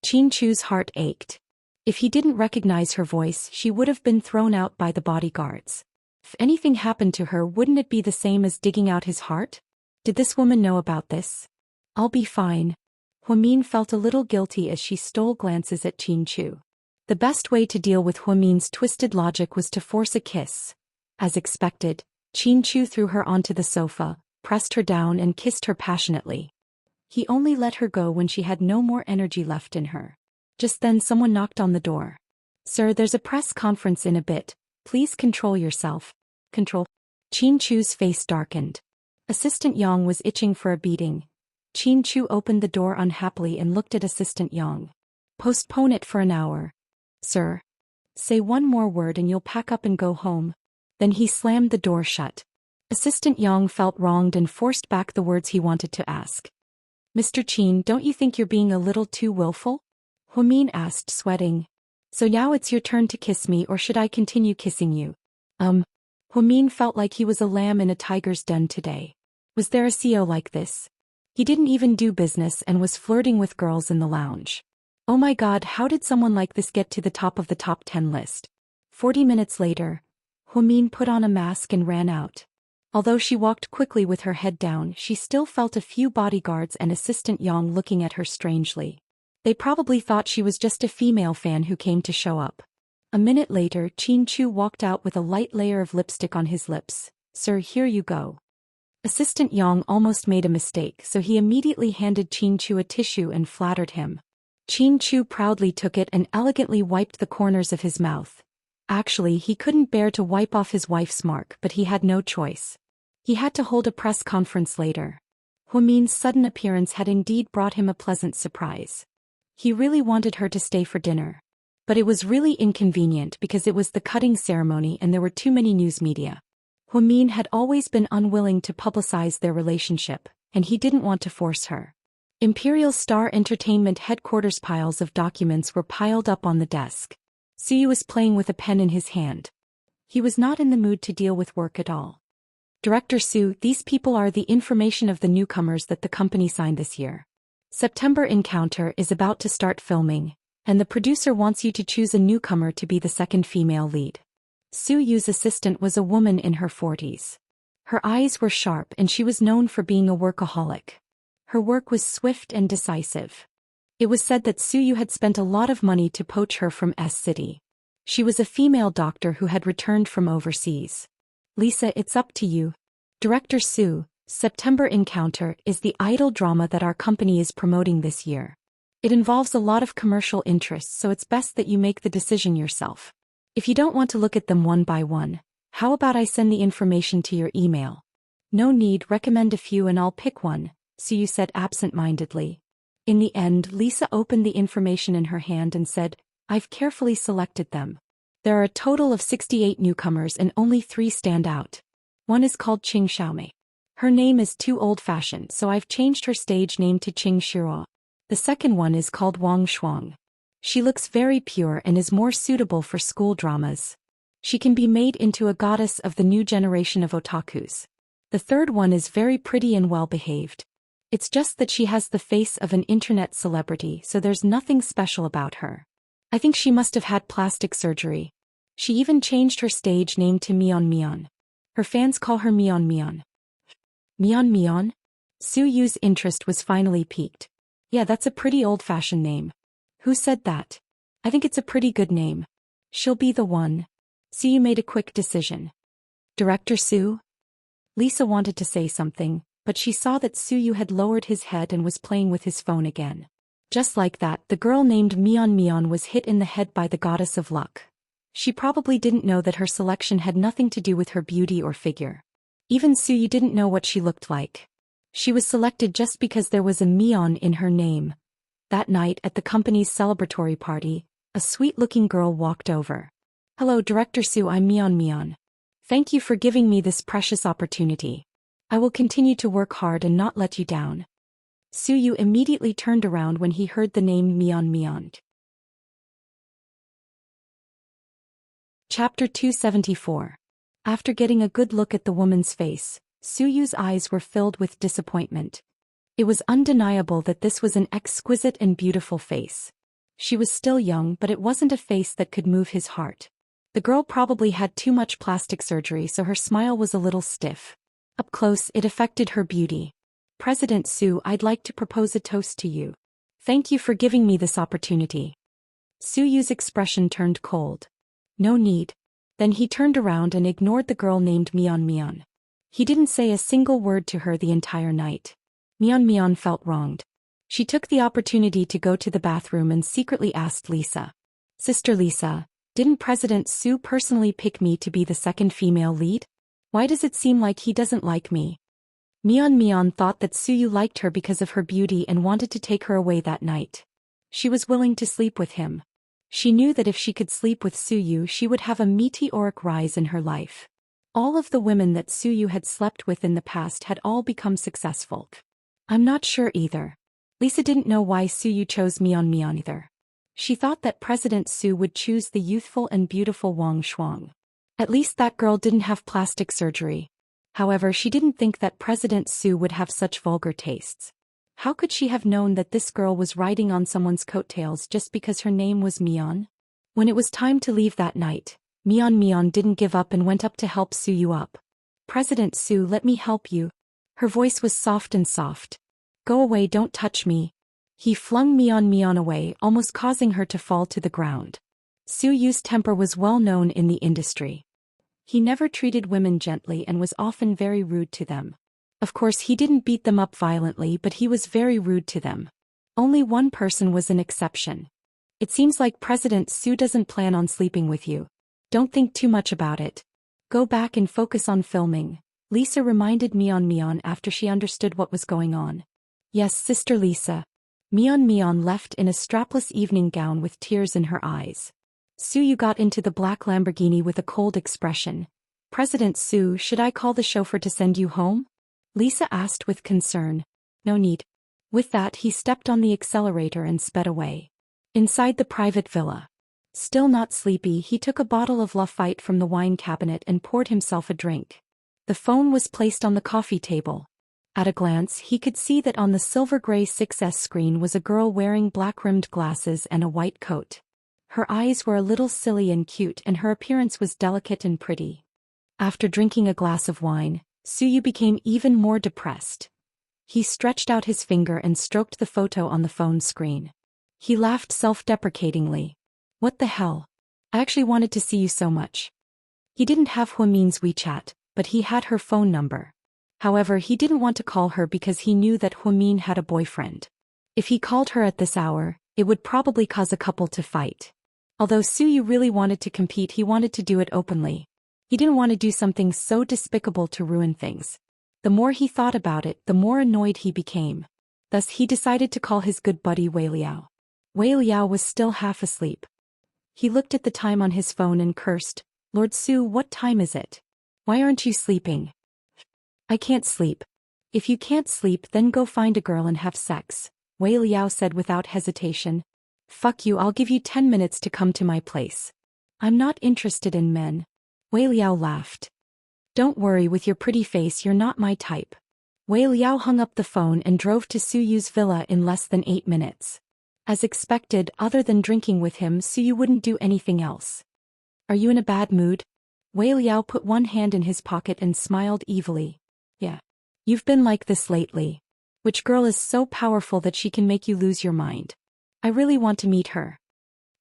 [SPEAKER 1] Qin Chu's heart ached. If he didn't recognize her voice, she would have been thrown out by the bodyguards. If anything happened to her, wouldn't it be the same as digging out his heart? Did this woman know about this? I'll be fine. Huamin felt a little guilty as she stole glances at Qin Chu. The best way to deal with Huamin's twisted logic was to force a kiss. As expected, Qin Chu threw her onto the sofa, pressed her down and kissed her passionately. He only let her go when she had no more energy left in her. Just then someone knocked on the door. Sir, there's a press conference in a bit. Please control yourself. Control. Qin Chu's face darkened. Assistant Yang was itching for a beating. Qin Chu opened the door unhappily and looked at Assistant Yang. Postpone it for an hour. Sir. Say one more word and you'll pack up and go home. Then he slammed the door shut. Assistant Yang felt wronged and forced back the words he wanted to ask. Mr. Qin, don't you think you're being a little too willful? Huamin asked, sweating. So now it's your turn to kiss me, or should I continue kissing you? Huamin felt like he was a lamb in a tiger's den today. Was there a CEO like this? He didn't even do business and was flirting with girls in the lounge. Oh my god, how did someone like this get to the top of the top 10 list? 40 minutes later, Huamin put on a mask and ran out. Although she walked quickly with her head down, she still felt a few bodyguards and Assistant Yang looking at her strangely. They probably thought she was just a female fan who came to show up. A minute later, Qin Chu walked out with a light layer of lipstick on his lips. Sir, here you go. Assistant Yang almost made a mistake, so he immediately handed Qin Chu a tissue and flattered him. Qin Chu proudly took it and elegantly wiped the corners of his mouth. Actually, he couldn't bear to wipe off his wife's mark, but he had no choice. He had to hold a press conference later. Huamin's sudden appearance had indeed brought him a pleasant surprise. He really wanted her to stay for dinner. But it was really inconvenient because it was the cutting ceremony and there were too many news media. Huamin had always been unwilling to publicize their relationship, and he didn't want to force her. Imperial Star Entertainment headquarters piles of documents were piled up on the desk. Suyu was playing with a pen in his hand. He was not in the mood to deal with work at all. Director Su, these people are the information of the newcomers that the company signed this year. September Encounter is about to start filming, and the producer wants you to choose a newcomer to be the second female lead. Suyu's assistant was a woman in her 40s. Her eyes were sharp and she was known for being a workaholic. Her work was swift and decisive. It was said that Suyu had spent a lot of money to poach her from S-City. She was a female doctor who had returned from overseas. Lisa, it's up to you. Director Su, September Encounter is the idol drama that our company is promoting this year. It involves a lot of commercial interests, so it's best that you make the decision yourself. If you don't want to look at them one by one, How about I send the information to your email? No need, recommend a few and I'll pick one, Suyu said absent-mindedly. In the end, Lisa opened the information in her hand and said, I've carefully selected them. There are a total of 68 newcomers and only 3 stand out. One is called Qing Xiaomei. Her name is too old-fashioned, so I've changed her stage name to Qing Shiro. The second one is called Wang Shuang. She looks very pure and is more suitable for school dramas. She can be made into a goddess of the new generation of otakus. The third one is very pretty and well-behaved. It's just that she has the face of an internet celebrity, so there's nothing special about her. I think she must have had plastic surgery. She even changed her stage name to Mion Mion. Her fans call her Mion Mion. Mion Mion? Suyu's interest was finally piqued. Yeah, that's a pretty old-fashioned name. Who said that? I think it's a pretty good name. She'll be the one. Suyu made a quick decision. Director Su? Lisa wanted to say something, but she saw that Suyu had lowered his head and was playing with his phone again. Just like that, the girl named Mion Mion was hit in the head by the goddess of luck. She probably didn't know that her selection had nothing to do with her beauty or figure. Even Suyu didn't know what she looked like. She was selected just because there was a Mion in her name. That night at the company's celebratory party, a sweet-looking girl walked over. Hello, Director Su, I'm Mion Mion. Thank you for giving me this precious opportunity. I will continue to work hard and not let you down. Suyu immediately turned around when he heard the name Mion Mion. Chapter 274. After getting a good look at the woman's face, Suyu's eyes were filled with disappointment. It was undeniable that this was an exquisite and beautiful face. She was still young, but it wasn't a face that could move his heart. The girl probably had too much plastic surgery, so her smile was a little stiff. Up close, it affected her beauty. President Su, I'd like to propose a toast to you. Thank you for giving me this opportunity. Suyu's expression turned cold. No need. Then he turned around and ignored the girl named Mion Mion. He didn't say a single word to her the entire night. Mion Mion felt wronged. She took the opportunity to go to the bathroom and secretly asked Lisa. Sister Lisa, didn't President Su personally pick me to be the second female lead? Why does it seem like he doesn't like me? Mion Mion thought that Suyu liked her because of her beauty and wanted to take her away that night. She was willing to sleep with him. She knew that if she could sleep with Suyu, she would have a meteoric rise in her life. All of the women that Suyu had slept with in the past had all become successful. I'm not sure either. Lisa didn't know why Suyu chose Mion Mion either. She thought that President Su would choose the youthful and beautiful Wang Shuang. At least that girl didn't have plastic surgery. However, she didn't think that President Su would have such vulgar tastes. How could she have known that this girl was riding on someone's coattails just because her name was Mion? When it was time to leave that night, Mion Mion didn't give up and went up to help Suyu up. President Su, let me help you. Her voice was soft and soft. Go away, don't touch me. He flung Mion Mion away, almost causing her to fall to the ground. Suyu's temper was well known in the industry. He never treated women gently and was often very rude to them. Of course, he didn't beat them up violently, but he was very rude to them. Only one person was an exception. It seems like President Su doesn't plan on sleeping with you. Don't think too much about it. Go back and focus on filming, Lisa reminded Mion Mion after she understood what was going on. Yes, Sister Lisa. Mion Mion left in a strapless evening gown with tears in her eyes. Suyu got into the black Lamborghini with a cold expression. President Su, should I call the chauffeur to send you home? Lisa asked with concern. No need. With that, he stepped on the accelerator and sped away. Inside the private villa. Still not sleepy, he took a bottle of Lafite from the wine cabinet and poured himself a drink. The phone was placed on the coffee table. At a glance, he could see that on the silver-gray 6S screen was a girl wearing black-rimmed glasses and a white coat. Her eyes were a little silly and cute, and her appearance was delicate and pretty. After drinking a glass of wine, Suyu became even more depressed. He stretched out his finger and stroked the photo on the phone screen. He laughed self-deprecatingly. What the hell? I actually wanted to see you so much. He didn't have Huamin's WeChat, but he had her phone number. However, he didn't want to call her because he knew that Huamin had a boyfriend. If he called her at this hour, it would probably cause a couple to fight. Although Suyu really wanted to compete, he wanted to do it openly. He didn't want to do something so despicable to ruin things. The more he thought about it, the more annoyed he became. Thus he decided to call his good buddy Wei Liao. Wei Liao was still half asleep. He looked at the time on his phone and cursed, "Lord Su, what time is it? Why aren't you sleeping?" "I can't sleep." "If you can't sleep, then go find a girl and have sex," Wei Liao said without hesitation. "Fuck you, I'll give you 10 minutes to come to my place." "I'm not interested in men." Wei Liao laughed. "Don't worry, with your pretty face you're not my type." Wei Liao hung up the phone and drove to Su Yu's villa in less than 8 minutes. As expected, other than drinking with him, Su Yu wouldn't do anything else. "Are you in a bad mood?" Wei Liao put one hand in his pocket and smiled evilly. "Yeah. You've been like this lately. Which girl is so powerful that she can make you lose your mind? I really want to meet her."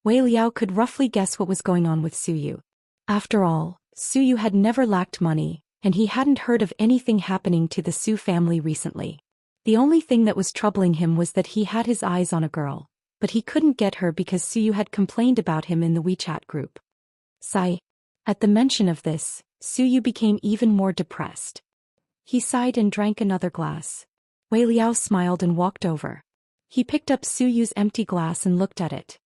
[SPEAKER 1] Wei Liao could roughly guess what was going on with Su Yu. After all, Su Yu had never lacked money, and he hadn't heard of anything happening to the Su family recently. The only thing that was troubling him was that he had his eyes on a girl, but he couldn't get her because Su Yu had complained about him in the WeChat group. Sigh. At the mention of this, Su Yu became even more depressed. He sighed and drank another glass. Wei Liao smiled and walked over. He picked up Su Yu's empty glass and looked at it.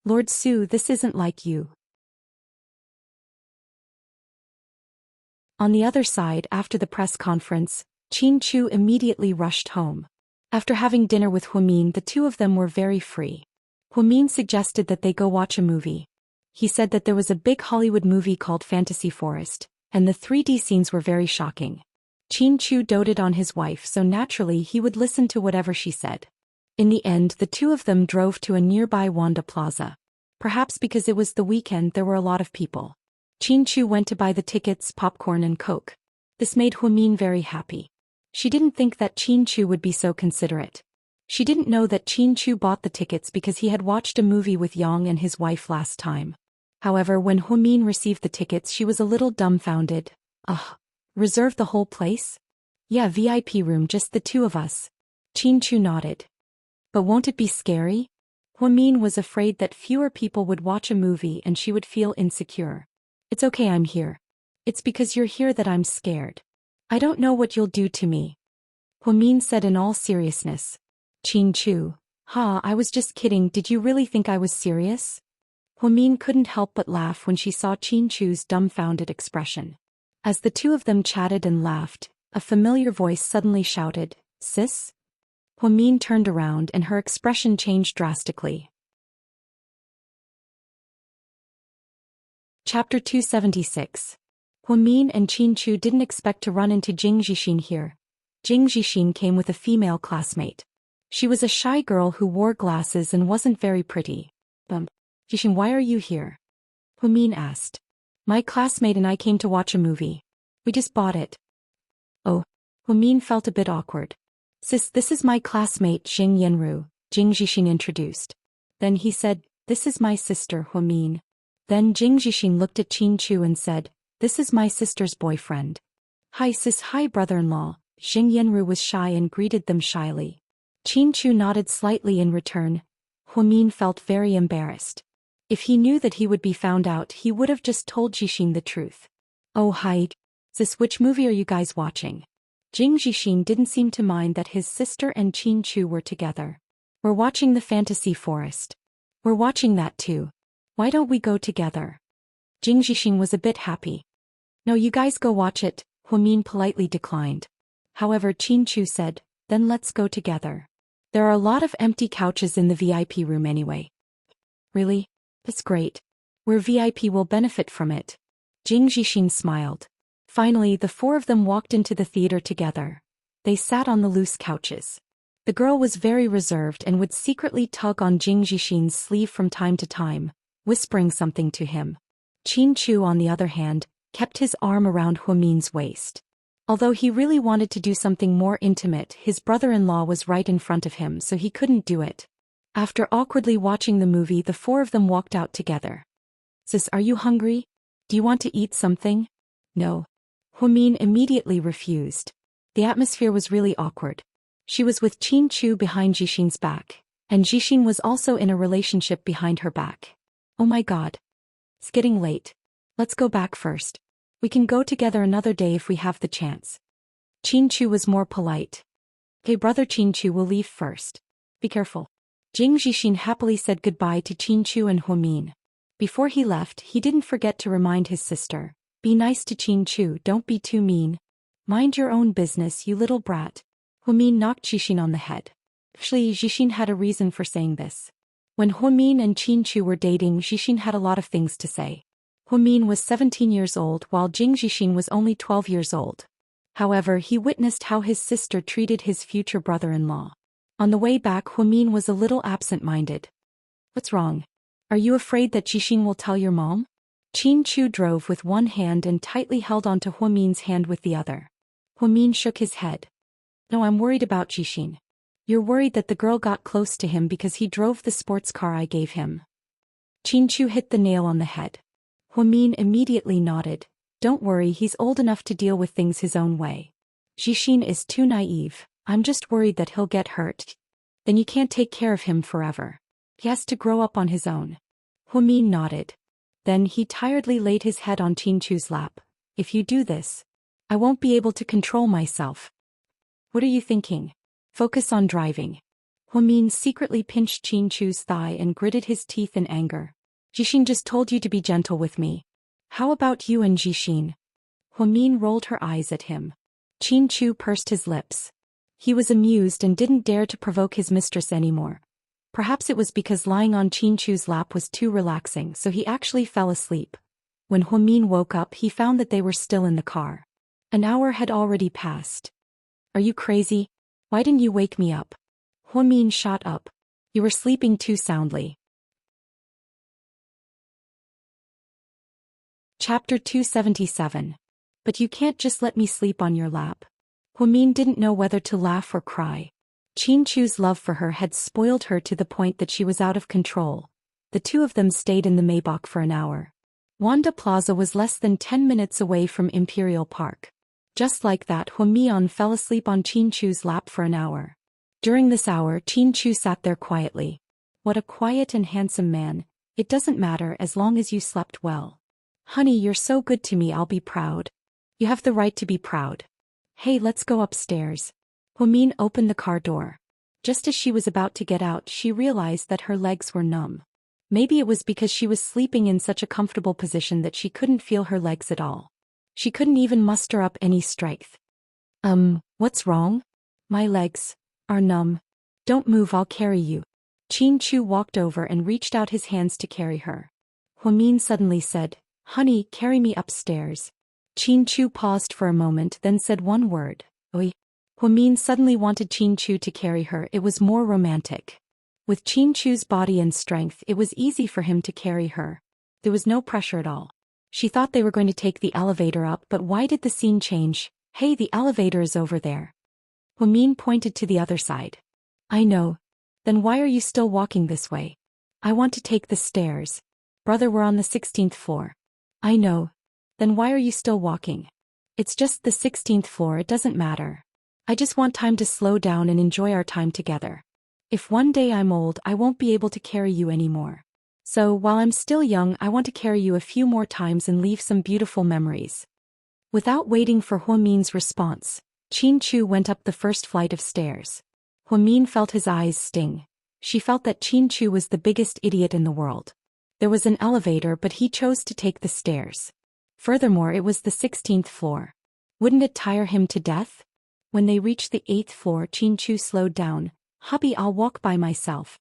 [SPEAKER 1] "Lord Su, this isn't like you." On the other side, after the press conference, Qin Chu immediately rushed home. After having dinner with Huamin, the two of them were very free. Huamin suggested that they go watch a movie. He said that there was a big Hollywood movie called Fantasy Forest, and the 3D scenes were very shocking. Qin Chu doted on his wife, so naturally he would listen to whatever she said. In the end, the two of them drove to a nearby Wanda Plaza. Perhaps because it was the weekend, there were a lot of people. Qin Chu went to buy the tickets, popcorn and Coke. This made Huamin very happy. She didn't think that Qin Chu would be so considerate. She didn't know that Qin Chu bought the tickets because he had watched a movie with Yang and his wife last time. However, when Huamin received the tickets, she was a little dumbfounded. "Ugh. Reserve the whole place?" "Yeah, VIP room, just the two of us." Qin Chu nodded. "But won't it be scary?" Huamin was afraid that fewer people would watch a movie and she would feel insecure. "It's okay, I'm here. It's because you're here that I'm scared. I don't know what you'll do to me," Huamin said in all seriousness. Qin Chu, I was just kidding, did you really think I was serious?" Huamin couldn't help but laugh when she saw Qin Chu's dumbfounded expression. As the two of them chatted and laughed, a familiar voice suddenly shouted, "Sis?" Huamin turned around and her expression changed drastically. Chapter 276. Huamin and Qin Chu didn't expect to run into Jing Zhixin here. Jing Zhixin came with a female classmate. She was a shy girl who wore glasses and wasn't very pretty. "Zhixin, why are you here?" Huamin asked. "My classmate and I came to watch a movie. We just bought it." "Oh." Huamin felt a bit awkward. "Sis, this is my classmate Xing Yanru," Jing Zhixin introduced. Then he said, "This is my sister, Huamin." Then Jing Zhixin looked at Qin Chu and said, "This is my sister's boyfriend." "Hi sis, hi brother-in-law." Xing Yanru was shy and greeted them shyly. Qin Chu nodded slightly in return. Huamin felt very embarrassed. If he knew that he would be found out, he would have just told Zhixin the truth. "Oh hi. Sis, which movie are you guys watching?" Jing Zhixin didn't seem to mind that his sister and Qin Chu were together. "We're watching the Fantasy Forest." "We're watching that too. Why don't we go together?" Jing Zhixin was a bit happy. "No, you guys go watch it," Huamin politely declined. However, Qin Chu said, "Then let's go together. There are a lot of empty couches in the VIP room anyway." "Really? That's great. We're VIP, will benefit from it." Jing Zhixin smiled. Finally, the four of them walked into the theater together. They sat on the loose couches. The girl was very reserved and would secretly tug on Jing Zhixin's sleeve from time to time, whispering something to him. Qin Chu, on the other hand, kept his arm around Huamin's waist. Although he really wanted to do something more intimate, his brother-in-law was right in front of him, so he couldn't do it. After awkwardly watching the movie, the four of them walked out together. "Sis, are you hungry? Do you want to eat something?" "No." Huamin immediately refused. The atmosphere was really awkward. She was with Qin Chu behind Zhixin's back, and Zhixin was also in a relationship behind her back. "Oh my god. It's getting late. Let's go back first. We can go together another day if we have the chance. Chinchu was more polite. Okay, brother Chinchu will leave first. Be careful. Jing Jixin happily said goodbye to Chinchu and Huamin. Before he left, he didn't forget to remind his sister. Be nice to Chinchu, don't be too mean. Mind your own business, you little brat. Huamin knocked Jixin on the head. Actually, Jixin had a reason for saying this. When Huamin and Chinchu were dating, Jixin had a lot of things to say. Huamin was 17 years old while Jing Jixin was only 12 years old. However, he witnessed how his sister treated his future brother-in-law. On the way back, Huamin was a little absent-minded. What's wrong? Are you afraid that Jixin will tell your mom? Chinchu drove with one hand and tightly held onto Huamin's hand with the other. Huamin shook his head. No, I'm worried about Jixin. You're worried that the girl got close to him because he drove the sports car I gave him. Chinchu hit the nail on the head. Huamin immediately nodded. Don't worry, he's old enough to deal with things his own way. Jixin is too naive. I'm just worried that he'll get hurt. Then you can't take care of him forever. He has to grow up on his own. Huamin nodded. Then he tiredly laid his head on Chinchu's lap. If you do this, I won't be able to control myself. What are you thinking? Focus on driving. Huamin secretly pinched Chinchu's thigh and gritted his teeth in anger. Jixin just told you to be gentle with me. How about you and Jixin? Huamin rolled her eyes at him. Chinchu pursed his lips. He was amused and didn't dare to provoke his mistress anymore. Perhaps it was because lying on Chinchu's lap was too relaxing, so he actually fell asleep. When Huamin woke up, he found that they were still in the car. An hour had already passed. Are you crazy? Why didn't you wake me up? Huamin shot up. You were sleeping too soundly. Chapter 277. But you can't just let me sleep on your lap. Huamin didn't know whether to laugh or cry. Chinchu's love for her had spoiled her to the point that she was out of control. The two of them stayed in the Maybach for an hour. Wanda Plaza was less than 10 minutes away from Imperial Park. Just like that, Huamian fell asleep on Chinchu's lap for an hour. During this hour, Chinchu sat there quietly. What a quiet and handsome man. It doesn't matter as long as you slept well. Honey, you're so good to me, I'll be proud. You have the right to be proud. Hey, let's go upstairs. Huamin opened the car door. Just as she was about to get out, she realized that her legs were numb. Maybe it was because she was sleeping in such a comfortable position that she couldn't feel her legs at all. She couldn't even muster up any strength. What's wrong? My legs are numb. Don't move, I'll carry you. Chinchu walked over and reached out his hands to carry her. Huamin suddenly said, Honey, carry me upstairs. Chinchu paused for a moment, then said one word, Oi. Huamin suddenly wanted Chinchu to carry her. It was more romantic. With Chinchu's body and strength, it was easy for him to carry her. There was no pressure at all. She thought they were going to take the elevator up, but why did the scene change? Hey, the elevator is over there. Huamin pointed to the other side. I know. Then why are you still walking this way? I want to take the stairs. Brother, we're on the 16th floor. I know. Then why are you still walking? It's just the 16th floor, it doesn't matter. I just want time to slow down and enjoy our time together. If one day I'm old, I won't be able to carry you anymore. So, while I'm still young, I want to carry you a few more times and leave some beautiful memories. Without waiting for Huamin's response, Chinchu went up the first flight of stairs. Huamin felt his eyes sting. She felt that Chinchu was the biggest idiot in the world. There was an elevator, but he chose to take the stairs. Furthermore, it was the 16th floor. Wouldn't it tire him to death? When they reached the 8th floor, Chinchu slowed down. Hubby, I'll walk by myself.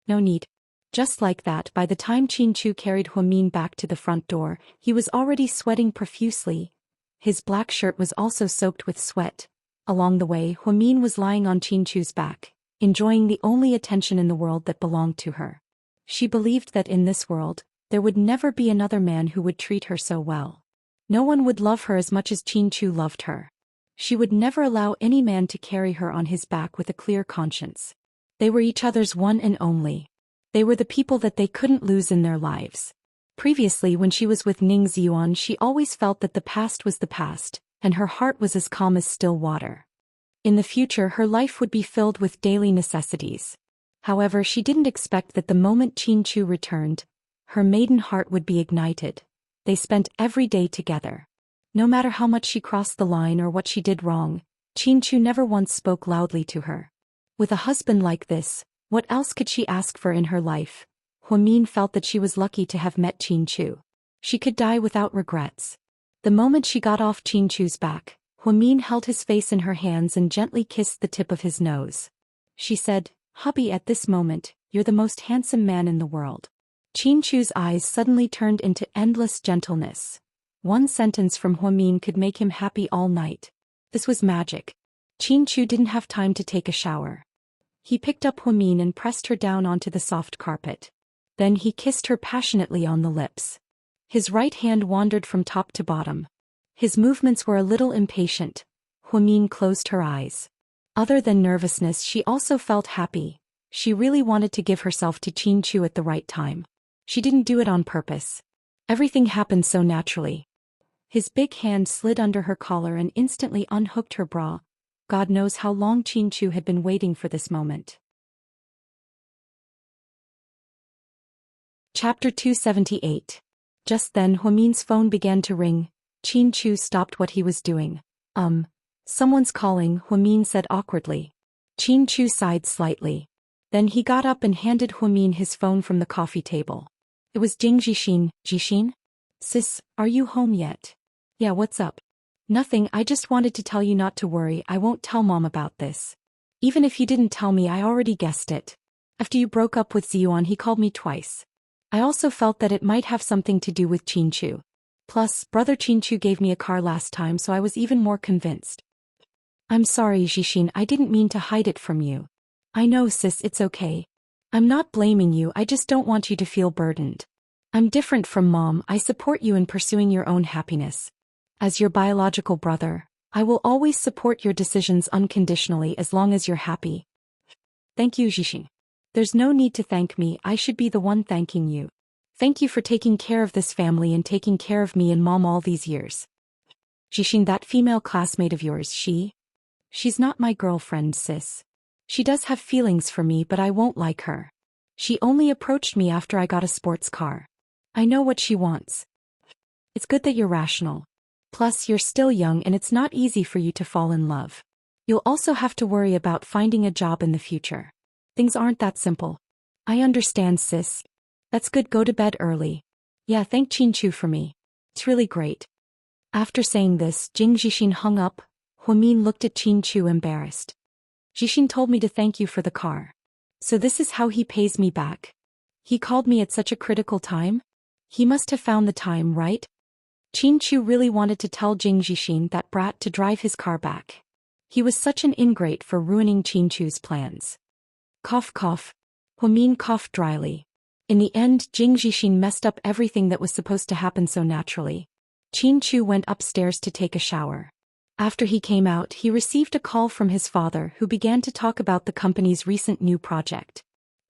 [SPEAKER 1] No need. Just like that, by the time Chinchu carried Huamin back to the front door, he was already sweating profusely. His black shirt was also soaked with sweat. Along the way, Huamin was lying on Chinchu's back, enjoying the only attention in the world that belonged to her. She believed that in this world, there would never be another man who would treat her so well. No one would love her as much as Chinchu loved her. She would never allow any man to carry her on his back with a clear conscience. They were each other's one and only. They were the people that they couldn't lose in their lives. Previously, when she was with Ning Ziyuan, she always felt that the past was the past, and her heart was as calm as still water. In the future, her life would be filled with daily necessities. However, she didn't expect that the moment Chinchu returned, her maiden heart would be ignited. They spent every day together. No matter how much she crossed the line or what she did wrong, Qin Chu never once spoke loudly to her. With a husband like this, what else could she ask for in her life? Huamin felt that she was lucky to have met Qin Chu. She could die without regrets. The moment she got off Qin Chu's back, Huamin held his face in her hands and gently kissed the tip of his nose. She said, "Hubby, at this moment, you're the most handsome man in the world." Qin Chu's eyes suddenly turned into endless gentleness. One sentence from Huamin could make him happy all night. This was magic. Qin Chu didn't have time to take a shower. He picked up Huamin and pressed her down onto the soft carpet. Then he kissed her passionately on the lips. His right hand wandered from top to bottom. His movements were a little impatient. Huamin closed her eyes. Other than nervousness, she also felt happy. She really wanted to give herself to Qin Chu at the right time. She didn't do it on purpose. Everything happened so naturally. His big hand slid under her collar and instantly unhooked her bra. God knows how long Qin Chu had been waiting for this moment. Chapter 278. Just then Huamin's phone began to ring. Qin Chu stopped what he was doing. Someone's calling, Huamin said awkwardly. Qin Chu sighed slightly. Then he got up and handed Huamin his phone from the coffee table. It was Jing Jixin. Jixin? Sis, are you home yet? Yeah, what's up? Nothing, I just wanted to tell you not to worry, I won't tell Mom about this. Even if you didn't tell me, I already guessed it. After you broke up with Ziyuan, he called me twice. I also felt that it might have something to do with Qin Chu. Plus, brother Qin Chu gave me a car last time, so I was even more convinced. I'm sorry, Jixin, I didn't mean to hide it from you. I know, sis, it's okay. I'm not blaming you, I just don't want you to feel burdened. I'm different from Mom, I support you in pursuing your own happiness. As your biological brother, I will always support your decisions unconditionally as long as you're happy. Thank you, Jixin. There's no need to thank me, I should be the one thanking you. Thank you for taking care of this family and taking care of me and Mom all these years. Jixin, that female classmate of yours, she's not my girlfriend, sis. She does have feelings for me, but I won't like her. She only approached me after I got a sports car. I know what she wants. It's good that you're rational. Plus, you're still young and it's not easy for you to fall in love. You'll also have to worry about finding a job in the future. Things aren't that simple. I understand, sis. That's good, go to bed early. Yeah, thank Qin Chu for me. It's really great. After saying this, Jing Jixin hung up. Huamin looked at Qin Chu embarrassed. Jixin told me to thank you for the car. So this is how he pays me back. He called me at such a critical time? He must have found the time, right? Qin Chu really wanted to tell Jing Jixin, that brat, to drive his car back. He was such an ingrate for ruining Qin Chu's plans. Cough cough. Huamin coughed dryly. In the end, Jing Jixin messed up everything that was supposed to happen so naturally. Qin Chu went upstairs to take a shower. After he came out, he received a call from his father, who began to talk about the company's recent new project.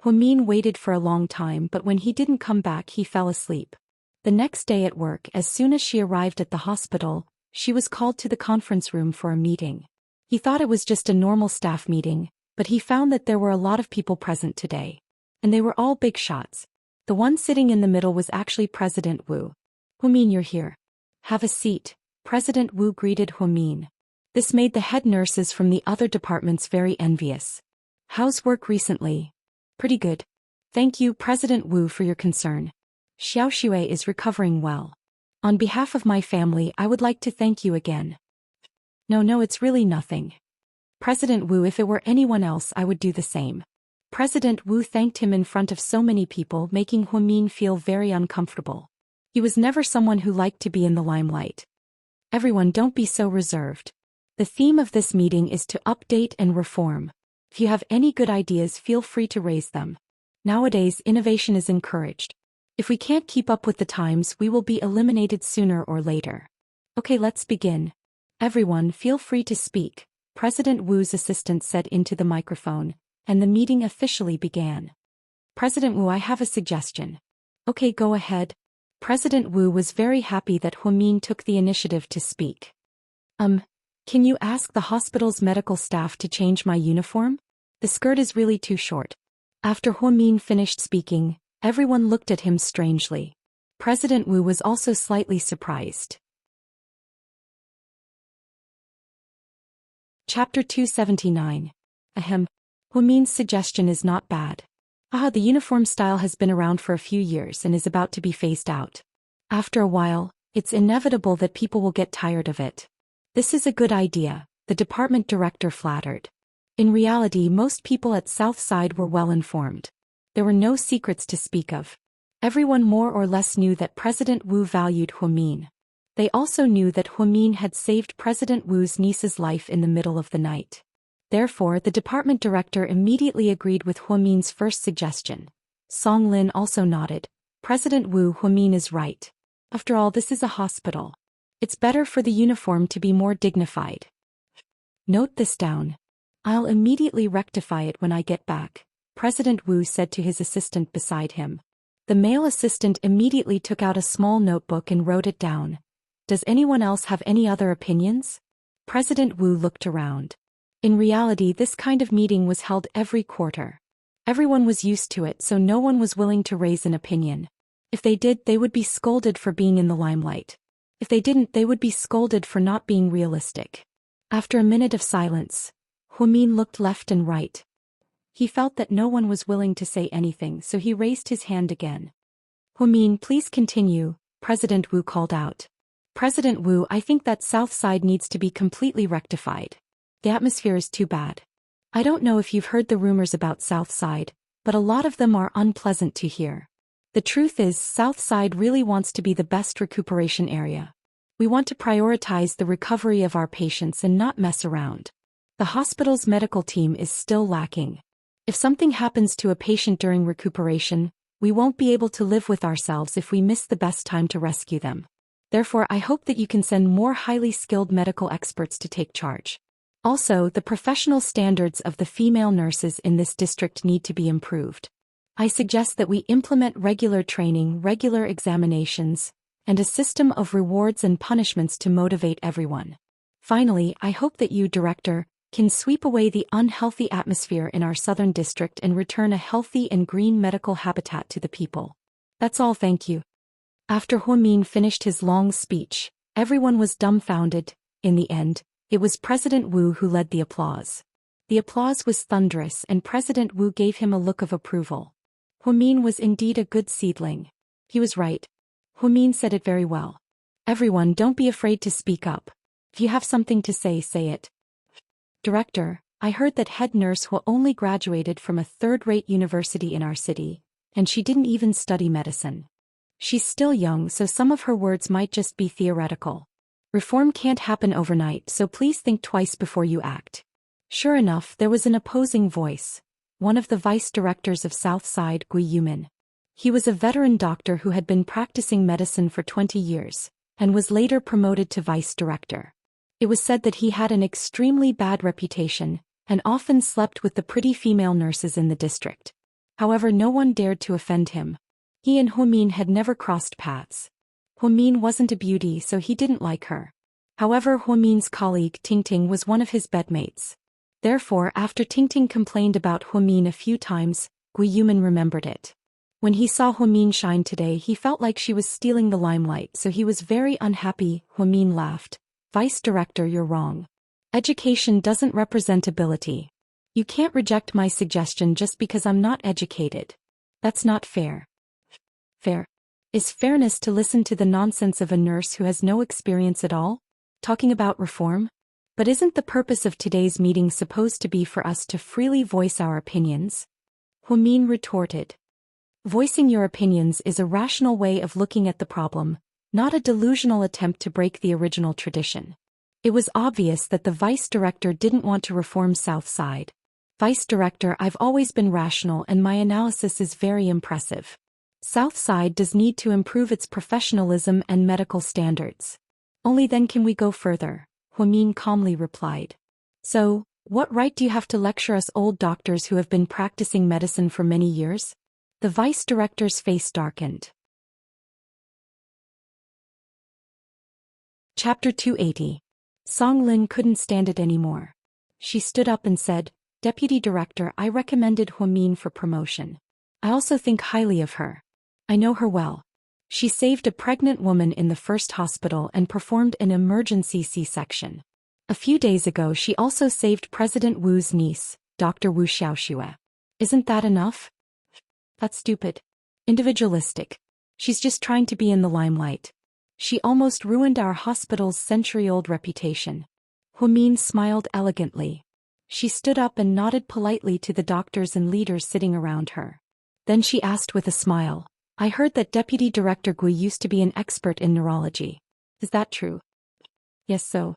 [SPEAKER 1] Huamin waited for a long time, but when he didn't come back, he fell asleep. The next day at work, as soon as she arrived at the hospital, she was called to the conference room for a meeting. He thought it was just a normal staff meeting, but he found that there were a lot of people present today. And they were all big shots. The one sitting in the middle was actually President Wu. Huamin, you're here. Have a seat. President Wu greeted Huamin. This made the head nurses from the other departments very envious. How's work recently? Pretty good. Thank you, President Wu, for your concern. Xiao Xue is recovering well. On behalf of my family, I would like to thank you again. No, it's really nothing. President Wu, if it were anyone else, I would do the same. President Wu thanked him in front of so many people, making Huamin feel very uncomfortable. He was never someone who liked to be in the limelight. Everyone, don't be so reserved. The theme of this meeting is to update and reform. If you have any good ideas, feel free to raise them. Nowadays, innovation is encouraged. If we can't keep up with the times, we will be eliminated sooner or later. Okay, let's begin. Everyone, feel free to speak, President Wu's assistant said into the microphone, and the meeting officially began. President Wu, I have a suggestion. Okay, go ahead. President Wu was very happy that Huamin took the initiative to speak. Can you ask the hospital's medical staff to change my uniform? The skirt is really too short. After Huamin finished speaking, everyone looked at him strangely. President Wu was also slightly surprised. Chapter 279. Ahem. Huamin's suggestion is not bad. The uniform style has been around for a few years and is about to be phased out. After a while, it's inevitable that people will get tired of it. This is a good idea, the department director flattered. In reality, most people at Southside were well informed. There were no secrets to speak of. Everyone more or less knew that President Wu valued Huamin. They also knew that Huamin had saved President Wu's niece's life in the middle of the night. Therefore, the department director immediately agreed with Huamin's first suggestion. Song Lin also nodded. President Wu, Huamin is right. After all, this is a hospital. It's better for the uniform to be more dignified. Note this down. I'll immediately rectify it when I get back, President Wu said to his assistant beside him. The male assistant immediately took out a small notebook and wrote it down. Does anyone else have any other opinions? President Wu looked around. In reality, this kind of meeting was held every quarter. Everyone was used to it, so no one was willing to raise an opinion. If they did, they would be scolded for being in the limelight. If they didn't, they would be scolded for not being realistic. After a minute of silence, Huamin looked left and right. He felt that no one was willing to say anything, so he raised his hand again. Huamin, please continue, President Wu called out. President Wu, I think that Southside needs to be completely rectified. The atmosphere is too bad. I don't know if you've heard the rumors about Southside, but a lot of them are unpleasant to hear. The truth is, Southside really wants to be the best recuperation area. We want to prioritize the recovery of our patients and not mess around. The hospital's medical team is still lacking. If something happens to a patient during recuperation, we won't be able to live with ourselves if we miss the best time to rescue them. Therefore, I hope that you can send more highly skilled medical experts to take charge. Also, the professional standards of the female nurses in this district need to be improved. I suggest that we implement regular training, regular examinations, and a system of rewards and punishments to motivate everyone. Finally, I hope that you, Director, can sweep away the unhealthy atmosphere in our southern district and return a healthy and green medical habitat to the people. That's all, thank you. After Huamin finished his long speech, everyone was dumbfounded. In the end, it was President Wu who led the applause. The applause was thunderous and President Wu gave him a look of approval. Huamin was indeed a good seedling. He was right. Huamin said it very well. Everyone, don't be afraid to speak up. If you have something to say, say it. Director, I heard that head nurse Hua only graduated from a third-rate university in our city, and she didn't even study medicine. She's still young, so some of her words might just be theoretical. Reform can't happen overnight, so please think twice before you act. Sure enough, there was an opposing voice. One of the vice directors of Southside, Gui Yumin. He was a veteran doctor who had been practicing medicine for 20 years, and was later promoted to vice director. It was said that he had an extremely bad reputation, and often slept with the pretty female nurses in the district. However, no one dared to offend him. He and Huamin had never crossed paths. Huamin wasn't a beauty, so he didn't like her. However, Huamin's colleague Tingting was one of his bedmates. Therefore, after Tingting complained about Huamin a few times, Gui Yumin remembered it. When he saw Huamin shine today, he felt like she was stealing the limelight, so he was very unhappy. Huamin laughed. Vice Director, you're wrong. Education doesn't represent ability. You can't reject my suggestion just because I'm not educated. That's not fair. Fair. Is fairness to listen to the nonsense of a nurse who has no experience at all? Talking about reform? But isn't the purpose of today's meeting supposed to be for us to freely voice our opinions? Huamin retorted. Voicing your opinions is a rational way of looking at the problem, not a delusional attempt to break the original tradition. It was obvious that the vice director didn't want to reform Southside. Vice Director, I've always been rational and my analysis is very impressive. Southside does need to improve its professionalism and medical standards. Only then can we go further, Huamin calmly replied. So, what right do you have to lecture us old doctors who have been practicing medicine for many years? The vice director's face darkened. Chapter 280. Song Lin couldn't stand it anymore. She stood up and said, Deputy Director, I recommended Huamin for promotion. I also think highly of her. I know her well. She saved a pregnant woman in the first hospital and performed an emergency C-section. A few days ago she also saved President Wu's niece, Dr. Wu Xiaoxue. Isn't that enough? That's stupid. Individualistic. She's just trying to be in the limelight. She almost ruined our hospital's century-old reputation. Huimin smiled elegantly. She stood up and nodded politely to the doctors and leaders sitting around her. Then she asked with a smile, I heard that Deputy Director Gui used to be an expert in neurology. Is that true? Yes, so.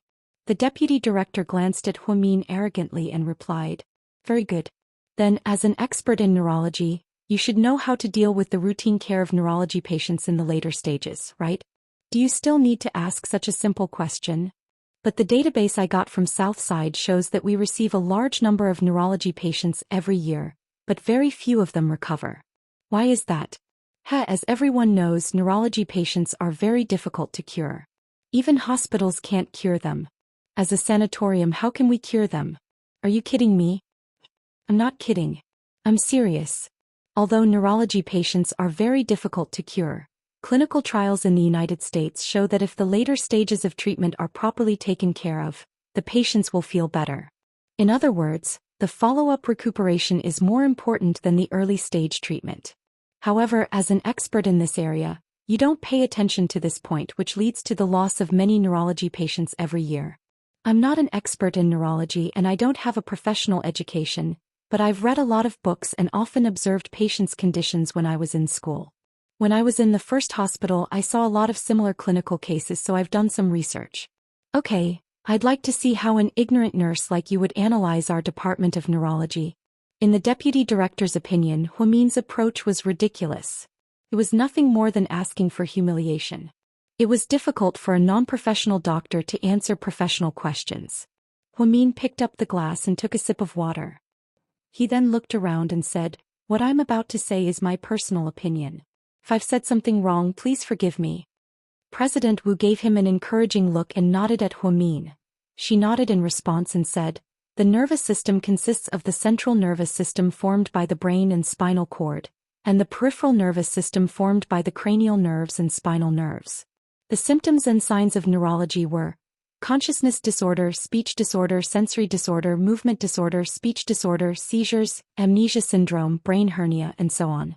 [SPEAKER 1] The deputy director glanced at Huimin arrogantly and replied, Very good. Then, as an expert in neurology, you should know how to deal with the routine care of neurology patients in the later stages, right? Do you still need to ask such a simple question? But the database I got from Southside shows that we receive a large number of neurology patients every year, but very few of them recover. Why is that? As everyone knows, neurology patients are very difficult to cure. Even hospitals can't cure them. As a sanatorium, how can we cure them? Are you kidding me? I'm not kidding. I'm serious. Although neurology patients are very difficult to cure, clinical trials in the United States show that if the later stages of treatment are properly taken care of, the patients will feel better. In other words, the follow-up recuperation is more important than the early stage treatment. However, as an expert in this area, you don't pay attention to this point, which leads to the loss of many neurology patients every year. I'm not an expert in neurology and I don't have a professional education, but I've read a lot of books and often observed patients' conditions when I was in school. When I was in the first hospital, I saw a lot of similar clinical cases, so I've done some research. Okay, I'd like to see how an ignorant nurse like you would analyze our department of neurology. In the deputy director's opinion, Huimin's approach was ridiculous. It was nothing more than asking for humiliation. It was difficult for a non-professional doctor to answer professional questions. Huimin picked up the glass and took a sip of water. He then looked around and said, What I'm about to say is my personal opinion. If I've said something wrong, please forgive me. President Wu gave him an encouraging look and nodded at Huimin. She nodded in response and said, The nervous system consists of the central nervous system formed by the brain and spinal cord, and the peripheral nervous system formed by the cranial nerves and spinal nerves. The symptoms and signs of neurology were consciousness disorder, speech disorder, sensory disorder, movement disorder, speech disorder, seizures, amnesia syndrome, brain hernia, and so on.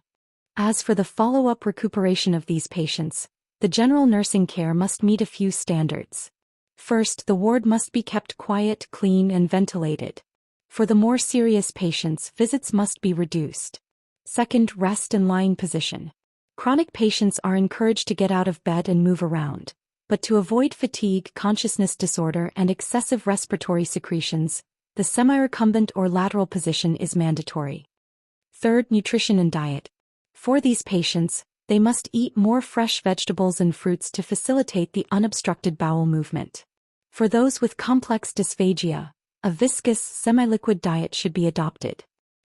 [SPEAKER 1] As for the follow-up recuperation of these patients, the general nursing care must meet a few standards. First, the ward must be kept quiet, clean, and ventilated. For the more serious patients, visits must be reduced. Second, rest and lying position. Chronic patients are encouraged to get out of bed and move around, but to avoid fatigue, consciousness disorder, and excessive respiratory secretions, the semi-recumbent or lateral position is mandatory. Third, nutrition and diet. For these patients, they must eat more fresh vegetables and fruits to facilitate the unobstructed bowel movement. For those with complex dysphagia, a viscous, semi-liquid diet should be adopted.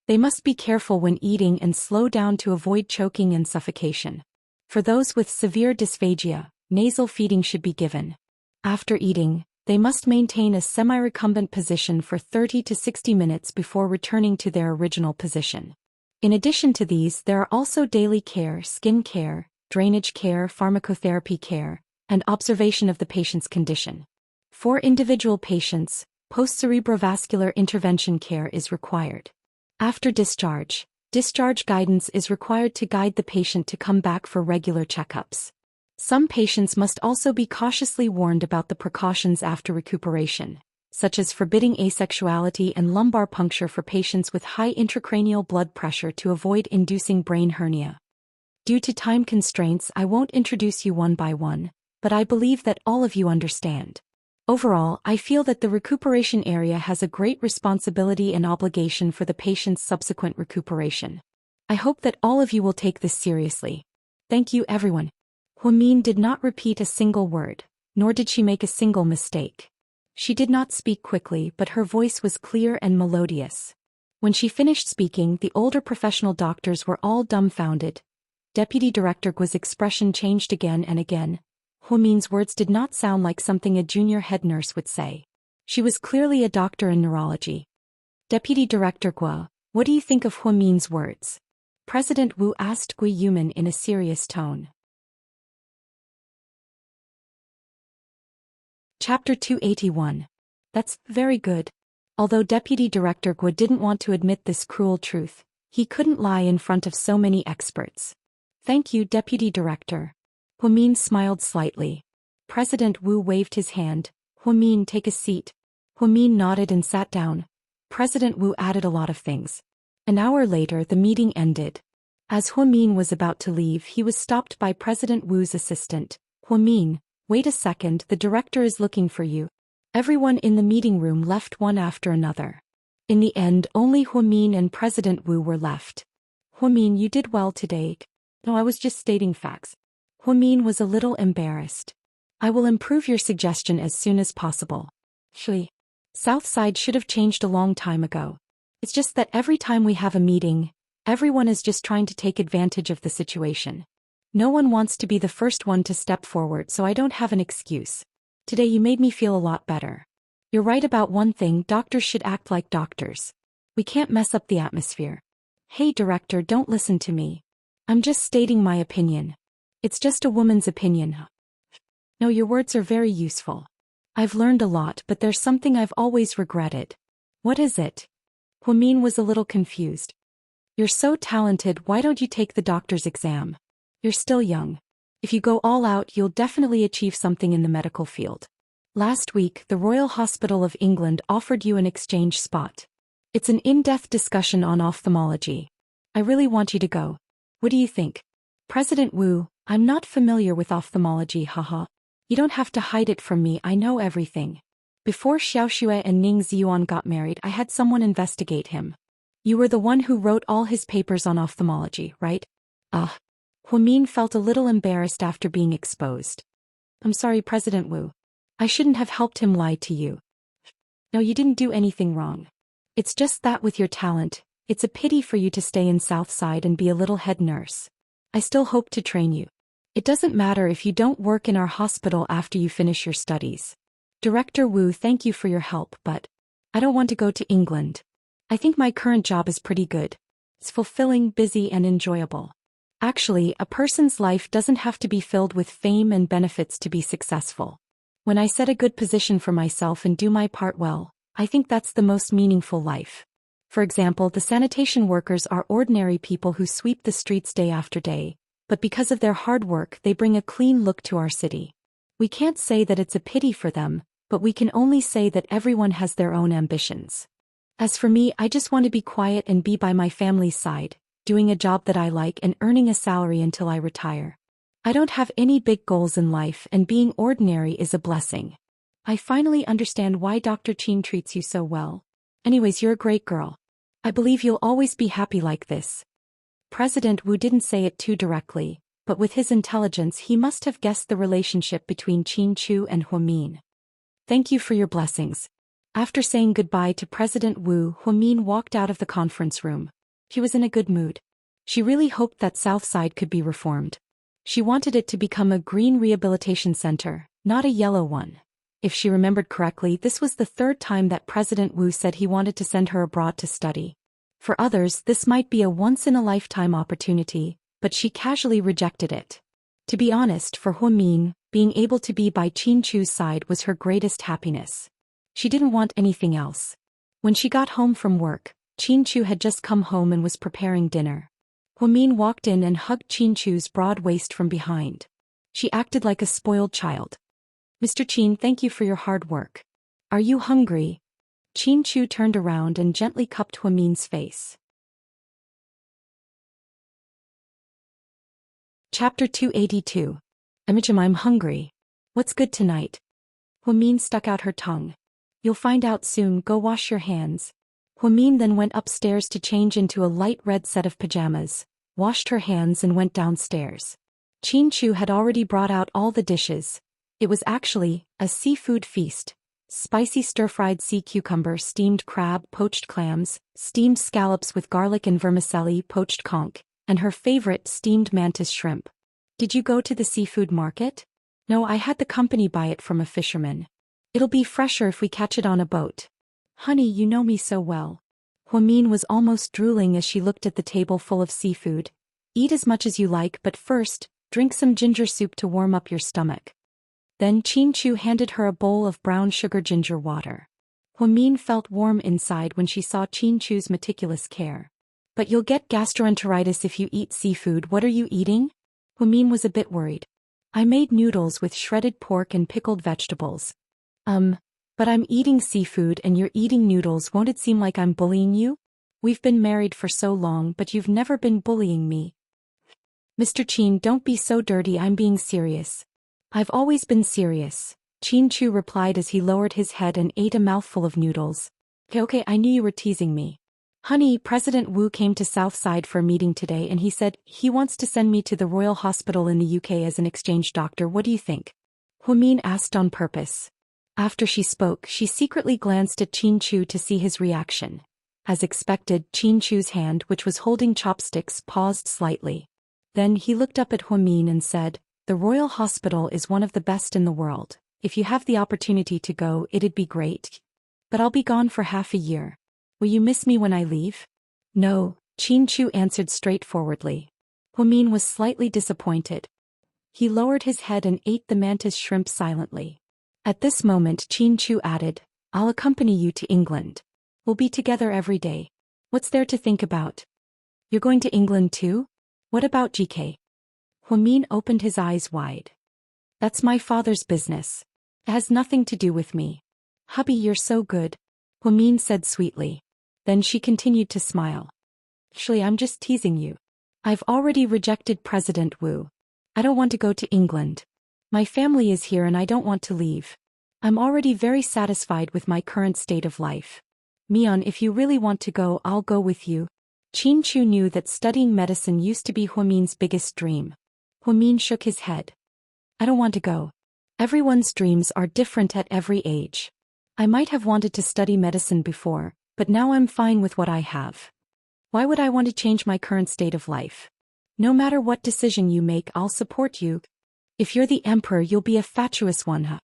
[SPEAKER 1] They must be careful when eating and slow down to avoid choking and suffocation. For those with severe dysphagia, nasal feeding should be given. After eating, they must maintain a semi-recumbent position for 30 to 60 minutes before returning to their original position. In addition to these, there are also daily care, skin care, drainage care, pharmacotherapy care, and observation of the patient's condition. For individual patients, post-cerebrovascular intervention care is required. After discharge, discharge guidance is required to guide the patient to come back for regular checkups. Some patients must also be cautiously warned about the precautions after recuperation, such as forbidding asexuality and lumbar puncture for patients with high intracranial blood pressure to avoid inducing brain hernia. Due to time constraints, I won't introduce you one by one, but I believe that all of you understand. Overall, I feel that the recuperation area has a great responsibility and obligation for the patient's subsequent recuperation. I hope that all of you will take this seriously. Thank you, everyone. Huimin did not repeat a single word, nor did she make a single mistake. She did not speak quickly, but her voice was clear and melodious. When she finished speaking, the older professional doctors were all dumbfounded. Deputy Director Gui's expression changed again and again. Huimin's words did not sound like something a junior head nurse would say. She was clearly a doctor in neurology. Deputy Director Gui, what do you think of Huimin's words? President Wu asked Gui Yumin in a serious tone. Chapter 281. That's very good. Although Deputy Director Gu didn't want to admit this cruel truth, he couldn't lie in front of so many experts. Thank you, Deputy Director. Huamin smiled slightly. President Wu waved his hand. Huamin, take a seat. Huamin nodded and sat down. President Wu added a lot of things. An hour later, the meeting ended. As Huamin was about to leave, he was stopped by President Wu's assistant. Huamin, wait a second, the director is looking for you. Everyone in the meeting room left one after another. In the end, only Huamin and President Wu were left. Huamin, you did well today. No, I was just stating facts. Huamin was a little embarrassed. I will improve your suggestion as soon as possible. Shui. Southside should have changed a long time ago. It's just that every time we have a meeting, everyone is just trying to take advantage of the situation. No one wants to be the first one to step forward, so I don't have an excuse. Today you made me feel a lot better. You're right about one thing, doctors should act like doctors. We can't mess up the atmosphere. Hey director, don't listen to me. I'm just stating my opinion. It's just a woman's opinion. No, your words are very useful. I've learned a lot, but there's something I've always regretted. What is it? Huamin was a little confused. You're so talented, why don't you take the doctor's exam? You're still young. If you go all out, you'll definitely achieve something in the medical field. Last week, the Royal Hospital of England offered you an exchange spot. It's an in-depth discussion on ophthalmology. I really want you to go. What do you think? President Wu, I'm not familiar with ophthalmology, haha. You don't have to hide it from me, I know everything. Before Xiao Xue and Ning Ziyuan got married, I had someone investigate him. You were the one who wrote all his papers on ophthalmology, right? Huamin felt a little embarrassed after being exposed. I'm sorry, President Wu. I shouldn't have helped him lie to you. No, you didn't do anything wrong. It's just that with your talent, it's a pity for you to stay in Southside and be a little head nurse. I still hope to train you. It doesn't matter if you don't work in our hospital after you finish your studies. Director Wu, thank you for your help, but I don't want to go to England. I think my current job is pretty good. It's fulfilling, busy, and enjoyable. Actually, a person's life doesn't have to be filled with fame and benefits to be successful. When I set a good position for myself and do my part well, I think that's the most meaningful life. For example, the sanitation workers are ordinary people who sweep the streets day after day, but because of their hard work, they bring a clean look to our city. We can't say that it's a pity for them, but we can only say that everyone has their own ambitions. As for me, I just want to be quiet and be by my family's side, doing a job that I like and earning a salary until I retire. I don't have any big goals in life, and being ordinary is a blessing. I finally understand why Dr. Qin treats you so well. Anyways, you're a great girl. I believe you'll always be happy like this. President Wu didn't say it too directly, but with his intelligence he must have guessed the relationship between Qin Chu and Huamin. Thank you for your blessings. After saying goodbye to President Wu, Huamin walked out of the conference room. She was in a good mood. She really hoped that Southside could be reformed. She wanted it to become a green rehabilitation center, not a yellow one. If she remembered correctly, this was the third time that President Wu said he wanted to send her abroad to study. For others, this might be a once-in-a-lifetime opportunity, but she casually rejected it. To be honest, for Huamin, being able to be by Qin Chu's side was her greatest happiness. She didn't want anything else. When she got home from work, Qin Chu had just come home and was preparing dinner. Huamin walked in and hugged Qin Chu's broad waist from behind. She acted like a spoiled child. Mr. Qin, thank you for your hard work. Are you hungry? Qin Chu turned around and gently cupped Huamin's face. Chapter 282. I'm hungry. What's good tonight? Huamin stuck out her tongue. You'll find out soon, go wash your hands. Huamin then went upstairs to change into a light red set of pajamas, washed her hands and went downstairs. Qin Chu had already brought out all the dishes. It was actually a seafood feast. Spicy stir-fried sea cucumber, steamed crab, poached clams, steamed scallops with garlic and vermicelli, poached conch, and her favorite, steamed mantis shrimp. Did you go to the seafood market? No, I had the company buy it from a fisherman. It'll be fresher if we catch it on a boat. Honey, you know me so well. Huamin was almost drooling as she looked at the table full of seafood. Eat as much as you like, but first, drink some ginger soup to warm up your stomach. Then Qin Chu handed her a bowl of brown sugar ginger water. Huamin felt warm inside when she saw Qin Chu's meticulous care. But you'll get gastroenteritis if you eat seafood. What are you eating? Huamin was a bit worried. I made noodles with shredded pork and pickled vegetables. But I'm eating seafood and you're eating noodles. Won't it seem like I'm bullying you? We've been married for so long, but you've never been bullying me. Mr. Qin, don't be so dirty. I'm being serious. I've always been serious, Qin Chu replied as he lowered his head and ate a mouthful of noodles. Okay, I knew you were teasing me. Honey, President Wu came to Southside for a meeting today and he said he wants to send me to the Royal Hospital in the UK as an exchange doctor. What do you think? Huamin asked on purpose. After she spoke, she secretly glanced at Qin Chu to see his reaction. As expected, Qin Chu's hand, which was holding chopsticks, paused slightly. Then he looked up at Huamin and said, The Royal Hospital is one of the best in the world. If you have the opportunity to go, it'd be great. But I'll be gone for half a year. Will you miss me when I leave? No, Qin Chu answered straightforwardly. Huamin was slightly disappointed. He lowered his head and ate the mantis shrimp silently. At this moment Qin Chu added, I'll accompany you to England. We'll be together every day. What's there to think about? You're going to England too? What about GK? Huamin opened his eyes wide. That's my father's business. It has nothing to do with me. Hubby, you're so good, Huamin said sweetly. Then she continued to smile. Actually, I'm just teasing you. I've already rejected President Wu. I don't want to go to England. My family is here and I don't want to leave. I'm already very satisfied with my current state of life. Mian, if you really want to go, I'll go with you. Qin Chu knew that studying medicine used to be Huamin's biggest dream. Huamin shook his head. I don't want to go. Everyone's dreams are different at every age. I might have wanted to study medicine before, but now I'm fine with what I have. Why would I want to change my current state of life? No matter what decision you make, I'll support you. If you're the emperor, you'll be a fatuous one, huh?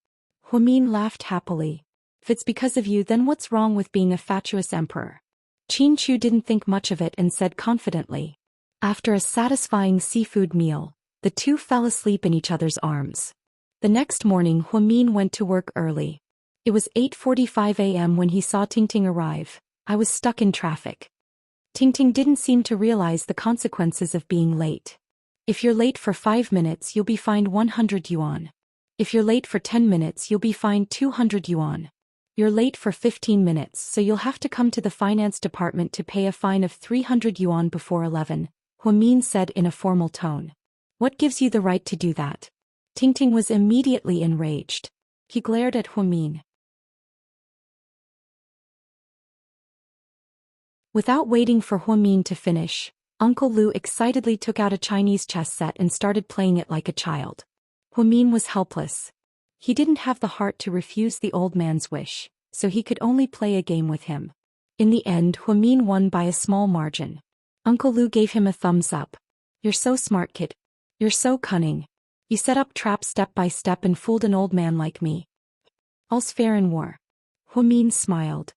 [SPEAKER 1] Huamin laughed happily. If it's because of you, then what's wrong with being a fatuous emperor? Qin Chu didn't think much of it and said confidently. After a satisfying seafood meal, the two fell asleep in each other's arms. The next morning Huamin went to work early. It was 8:45 a.m. when he saw Tingting arrive. I was stuck in traffic. Tingting didn't seem to realize the consequences of being late. If you're late for 5 minutes, you'll be fined 100 yuan. If you're late for 10 minutes, you'll be fined 200 yuan. You're late for 15 minutes, so you'll have to come to the finance department to pay a fine of 300 yuan before 11, Huamin said in a formal tone. What gives you the right to do that? Tingting was immediately enraged. He glared at Huamin. Without waiting for Huamin to finish, Uncle Lu excitedly took out a Chinese chess set and started playing it like a child. Huamin was helpless. He didn't have the heart to refuse the old man's wish, so he could only play a game with him. In the end, Huamin won by a small margin. Uncle Lu gave him a thumbs up. You're so smart, kid. You're so cunning. You set up traps step by step and fooled an old man like me. All's fair in war. Huamin smiled.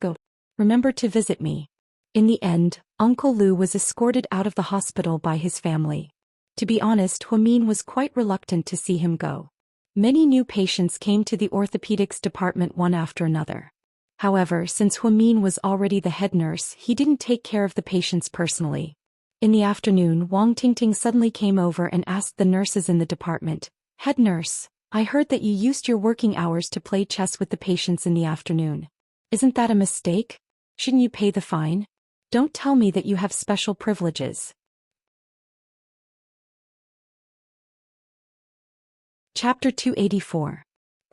[SPEAKER 1] Go. Remember to visit me. In the end, Uncle Lu was escorted out of the hospital by his family. To be honest, Huamin was quite reluctant to see him go. Many new patients came to the orthopedics department one after another. However, since Huamin was already the head nurse, he didn't take care of the patients personally. In the afternoon, Wang Tingting suddenly came over and asked the nurses in the department, Head nurse, I heard that you used your working hours to play chess with the patients in the afternoon. Isn't that a mistake? Shouldn't you pay the fine? Don't tell me that you have special privileges. Chapter 284.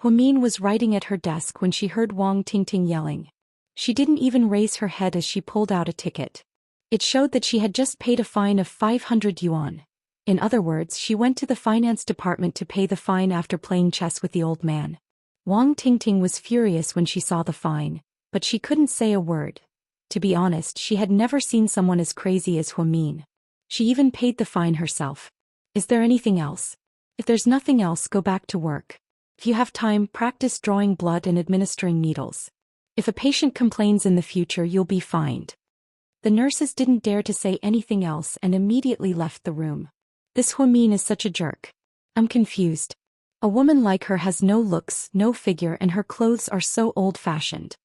[SPEAKER 1] Huamin was writing at her desk when she heard Wang Tingting yelling. She didn't even raise her head as she pulled out a ticket. It showed that she had just paid a fine of 500 yuan. In other words, she went to the finance department to pay the fine after playing chess with the old man. Wang Tingting was furious when she saw the fine, but she couldn't say a word. To be honest, she had never seen someone as crazy as Huamin. She even paid the fine herself. Is there anything else? If there's nothing else, go back to work. If you have time, practice drawing blood and administering needles. If a patient complains in the future, you'll be fined. The nurses didn't dare to say anything else and immediately left the room. This Huamin is such a jerk. I'm confused. A woman like her has no looks, no figure, and her clothes are so old-fashioned.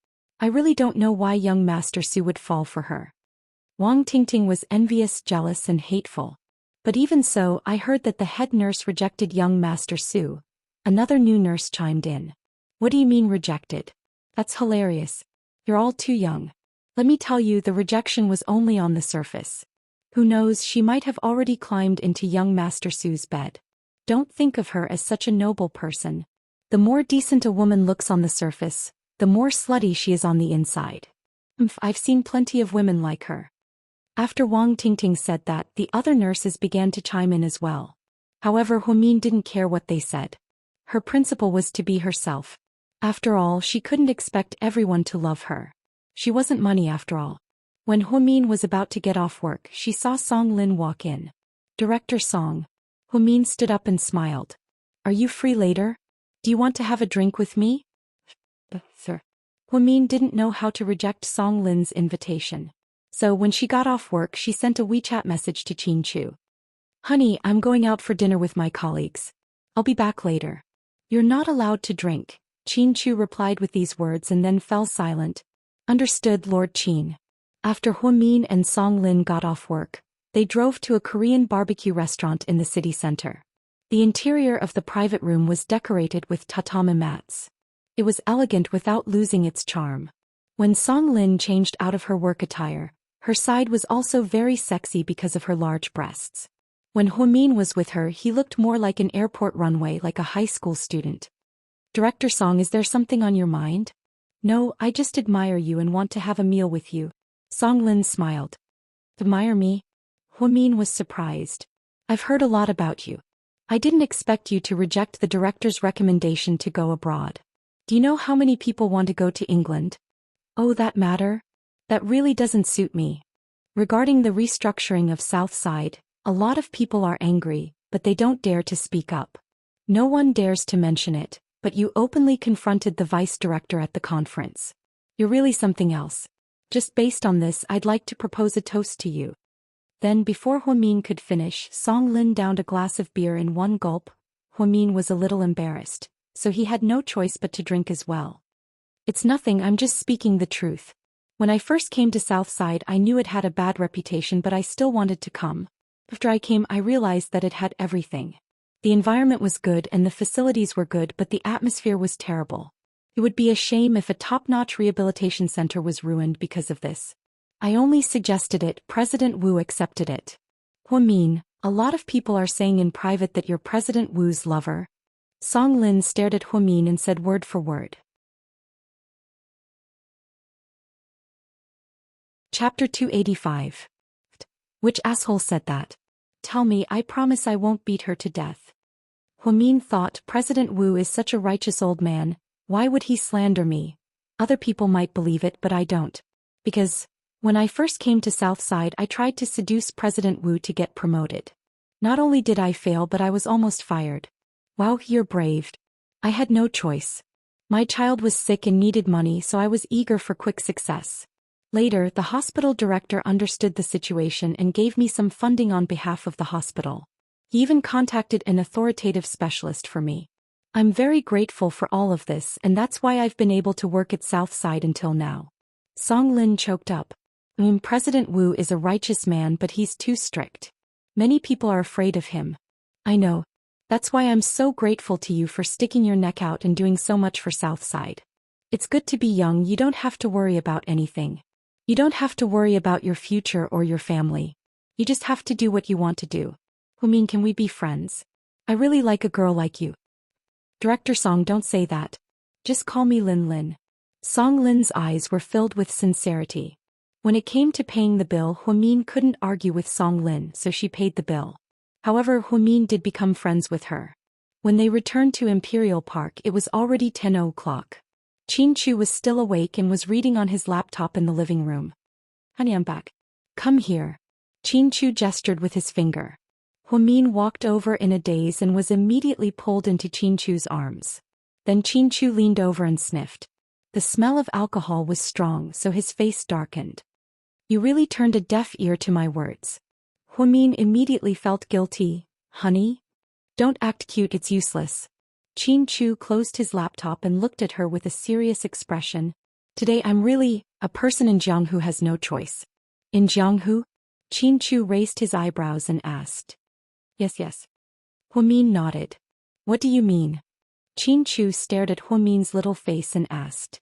[SPEAKER 1] I really don't know why young Master Su would fall for her. Wang Tingting was envious, jealous, and hateful. But even so, I heard that the head nurse rejected young Master Su. Another new nurse chimed in. What do you mean rejected? That's hilarious. You're all too young. Let me tell you, the rejection was only on the surface. Who knows, she might have already climbed into young Master Su's bed. Don't think of her as such a noble person. The more decent a woman looks on the surface, the more slutty she is on the inside. I've seen plenty of women like her. After Wang Tingting said that, the other nurses began to chime in as well. However, Humin didn't care what they said. Her principle was to be herself. After all, she couldn't expect everyone to love her. She wasn't money after all. When Humin was about to get off work, she saw Song Lin walk in. Director Song. Humin stood up and smiled. Are you free later? Do you want to have a drink with me? Sir. Humin didn't know how to reject Song Lin's invitation. So when she got off work, she sent a WeChat message to Qin Chu. Honey, I'm going out for dinner with my colleagues. I'll be back later. You're not allowed to drink, Qin Chu replied with these words and then fell silent. Understood, Lord Qin. After Humin and Song Lin got off work, they drove to a Korean barbecue restaurant in the city center. The interior of the private room was decorated with tatami mats. It was elegant without losing its charm. When Song Lin changed out of her work attire, her side was also very sexy because of her large breasts. When Humin was with her, he looked more like an airport runway, like a high school student. Director Song, is there something on your mind? No, I just admire you and want to have a meal with you. Song Lin smiled. Admire me? Humin was surprised. I've heard a lot about you. I didn't expect you to reject the director's recommendation to go abroad. Do you know how many people want to go to England? Oh, that matter? That really doesn't suit me. Regarding the restructuring of Southside, a lot of people are angry, but they don't dare to speak up. No one dares to mention it, but you openly confronted the vice director at the conference. You're really something else. Just based on this, I'd like to propose a toast to you. Then before Humin could finish, Song Lin downed a glass of beer in one gulp. Humin was a little embarrassed, so he had no choice but to drink as well. It's nothing, I'm just speaking the truth. When I first came to Southside, I knew it had a bad reputation, but I still wanted to come. After I came, I realized that it had everything. The environment was good and the facilities were good, but the atmosphere was terrible. It would be a shame if a top-notch rehabilitation center was ruined because of this. I only suggested it, President Wu accepted it. Humin, a lot of people are saying in private that you're President Wu's lover. Song Lin stared at Humin and said word for word. Chapter 285. Which asshole said that? Tell me, I promise I won't beat her to death. Humin thought, President Wu is such a righteous old man, why would he slander me? Other people might believe it, but I don't. Because, when I first came to Southside, I tried to seduce President Wu to get promoted. Not only did I fail, but I was almost fired. Wow, you're brave. I had no choice. My child was sick and needed money, so I was eager for quick success. Later, the hospital director understood the situation and gave me some funding on behalf of the hospital. He even contacted an authoritative specialist for me. I'm very grateful for all of this, and that's why I've been able to work at Southside until now. Song Lin choked up. President Wu is a righteous man, but he's too strict. Many people are afraid of him. I know. That's why I'm so grateful to you for sticking your neck out and doing so much for Southside. It's good to be young, you don't have to worry about anything. You don't have to worry about your future or your family. You just have to do what you want to do. Humin, can we be friends? I really like a girl like you. Director Song, don't say that. Just call me Lin Lin. Song Lin's eyes were filled with sincerity. When it came to paying the bill, Humin couldn't argue with Song Lin, so she paid the bill. However, Humin did become friends with her. When they returned to Imperial Park, it was already 10 o'clock. Qin Chu was still awake and was reading on his laptop in the living room. Honey, I'm back. Come here. Qin Chu gestured with his finger. Humin walked over in a daze and was immediately pulled into Qin Chu's arms. Then Qin Chu leaned over and sniffed. The smell of alcohol was strong, so his face darkened. You really turned a deaf ear to my words. Humin immediately felt guilty. Honey? Don't act cute, it's useless. Qin Chu closed his laptop and looked at her with a serious expression. Today I'm really a person in Jiang who has no choice. In Jiang who? Qin Chu raised his eyebrows and asked. Yes. Huamin nodded. What do you mean? Qin Chu stared at Huamin's little face and asked.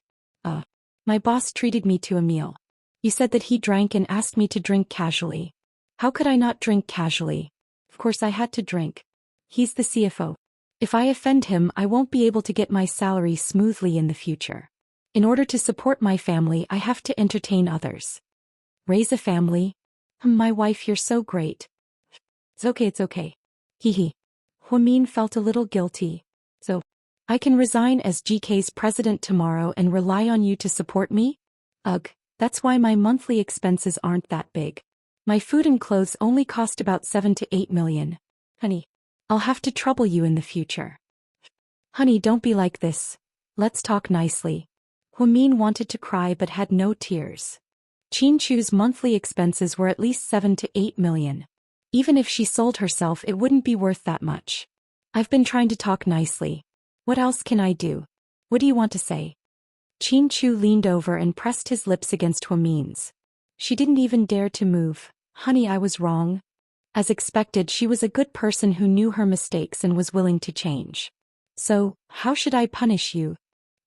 [SPEAKER 1] My boss treated me to a meal. You said that he drank and asked me to drink casually. How could I not drink casually? Of course I had to drink. He's the CFO. If I offend him, I won't be able to get my salary smoothly in the future. In order to support my family, I have to entertain others. Raise a family? My wife, you're so great. It's okay. Hee. Huamin felt a little guilty. So, I can resign as GK's president tomorrow and rely on you to support me? Ugh, that's why my monthly expenses aren't that big. My food and clothes only cost about 7 to 8 million. Honey, I'll have to trouble you in the future. Honey, don't be like this. Let's talk nicely. Huamin wanted to cry but had no tears. Qin Chu's monthly expenses were at least 7 to 8 million. Even if she sold herself, it wouldn't be worth that much. I've been trying to talk nicely. What else can I do? What do you want to say? Qin Chu leaned over and pressed his lips against Huamin's. She didn't even dare to move. Honey, I was wrong. As expected, she was a good person who knew her mistakes and was willing to change. So, how should I punish you?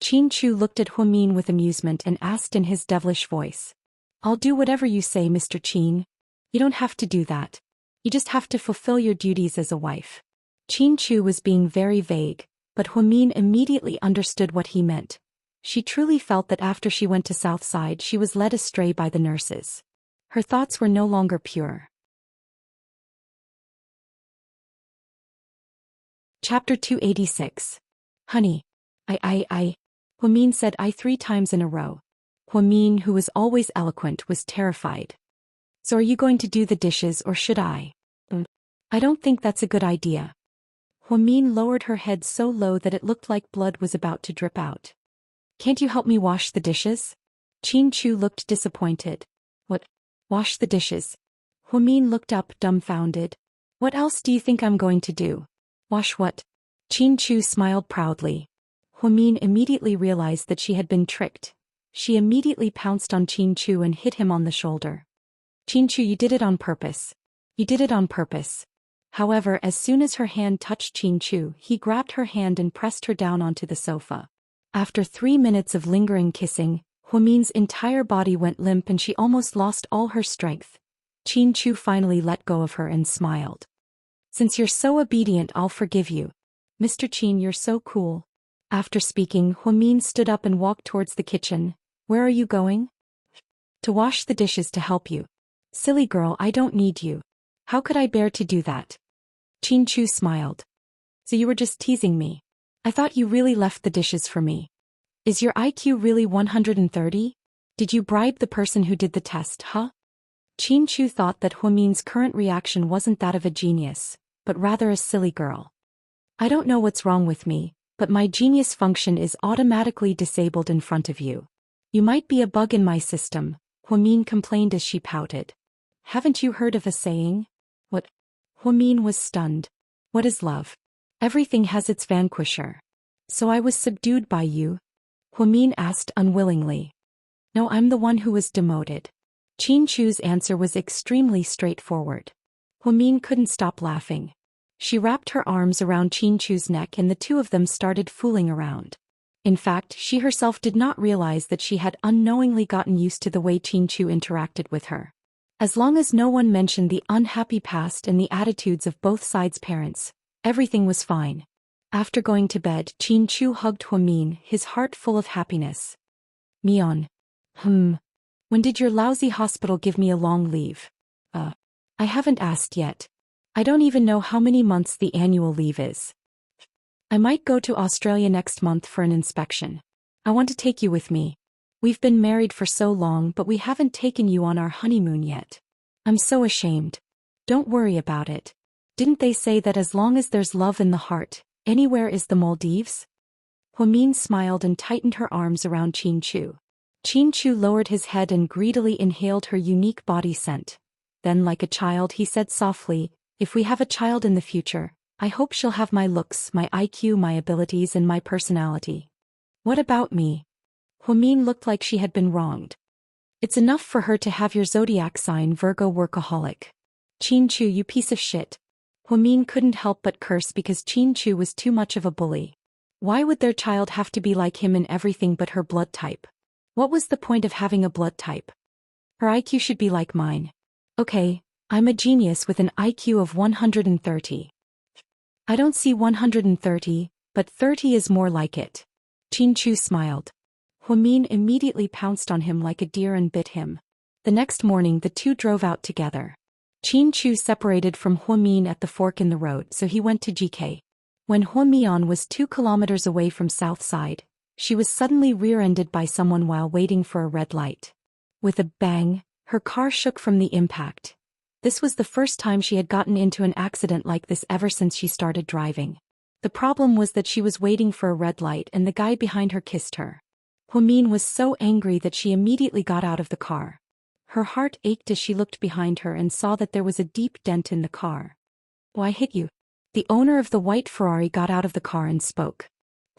[SPEAKER 1] Qin Chu looked at Huamin with amusement and asked in his devilish voice. I'll do whatever you say, Mr. Qin. You don't have to do that. You just have to fulfill your duties as a wife. Qin Chu was being very vague, but Huamin immediately understood what he meant. She truly felt that after she went to Southside, she was led astray by the nurses. Her thoughts were no longer pure. Chapter 286. Honey. Huamin said I 3 times in a row. Huamin, who was always eloquent, was terrified. So are you going to do the dishes or should I? I don't think that's a good idea. Huamin lowered her head so low that it looked like blood was about to drip out. Can't you help me wash the dishes? Qin Chu looked disappointed. What? Wash the dishes? Huamin looked up dumbfounded. What else do you think I'm going to do? Wash what? Qin Chu smiled proudly. Huamin immediately realized that she had been tricked. She immediately pounced on Qin Chu and hit him on the shoulder. Qin Chu, you did it on purpose. You did it on purpose. However, as soon as her hand touched Qin Chu, he grabbed her hand and pressed her down onto the sofa. After 3 minutes of lingering kissing, Huamin's entire body went limp and she almost lost all her strength. Qin Chu finally let go of her and smiled. Since you're so obedient, I'll forgive you. Mr. Qin, you're so cool. After speaking, Huamin stood up and walked towards the kitchen. Where are you going? To wash the dishes to help you. Silly girl, I don't need you. How could I bear to do that? Qin Chu smiled. So you were just teasing me. I thought you really left the dishes for me. Is your IQ really 130? Did you bribe the person who did the test, huh? Qin Chu thought that Huamin's current reaction wasn't that of a genius, but rather a silly girl. I don't know what's wrong with me, but my genius function is automatically disabled in front of you. You might be a bug in my system, Huamin complained as she pouted. Haven't you heard of a saying? What? Huamin was stunned. What is love? Everything has its vanquisher. So I was subdued by you? Huamin asked unwillingly. No, I'm the one who was demoted. Qin Chu's answer was extremely straightforward. Huamin couldn't stop laughing. She wrapped her arms around Qin Chu's neck and the two of them started fooling around. In fact, she herself did not realize that she had unknowingly gotten used to the way Qin Chu interacted with her. As long as no one mentioned the unhappy past and the attitudes of both sides' parents, everything was fine. After going to bed, Qin Chu hugged Huamin, his heart full of happiness. Mion. When did your lousy hospital give me a long leave? I haven't asked yet. I don't even know how many months the annual leave is. I might go to Australia next month for an inspection. I want to take you with me. We've been married for so long, but we haven't taken you on our honeymoon yet. I'm so ashamed. Don't worry about it. Didn't they say that as long as there's love in the heart, anywhere is the Maldives? Huamin smiled and tightened her arms around Qin Chu. Qin Chu lowered his head and greedily inhaled her unique body scent. Then, like a child, he said softly, if we have a child in the future, I hope she'll have my looks, my IQ, my abilities, and my personality. What about me? Huamin looked like she had been wronged. It's enough for her to have your zodiac sign Virgo workaholic. Qin Chu, you piece of shit. Huamin couldn't help but curse because Qin Chu was too much of a bully. Why would their child have to be like him in everything but her blood type? What was the point of having a blood type? Her IQ should be like mine. Okay, I'm a genius with an IQ of 130. I don't see 130, but 30 is more like it. Qin Chu smiled. Huamin immediately pounced on him like a deer and bit him. The next morning the two drove out together. Qin Chu separated from Huamin at the fork in the road, so he went to GK. When Huamian was 2 kilometers away from South Side, she was suddenly rear-ended by someone while waiting for a red light. With a bang, her car shook from the impact. This was the first time she had gotten into an accident like this ever since she started driving. The problem was that she was waiting for a red light and the guy behind her kissed her. Huamin was so angry that she immediately got out of the car. Her heart ached as she looked behind her and saw that there was a deep dent in the car. "Why hit you?" The owner of the white Ferrari got out of the car and spoke.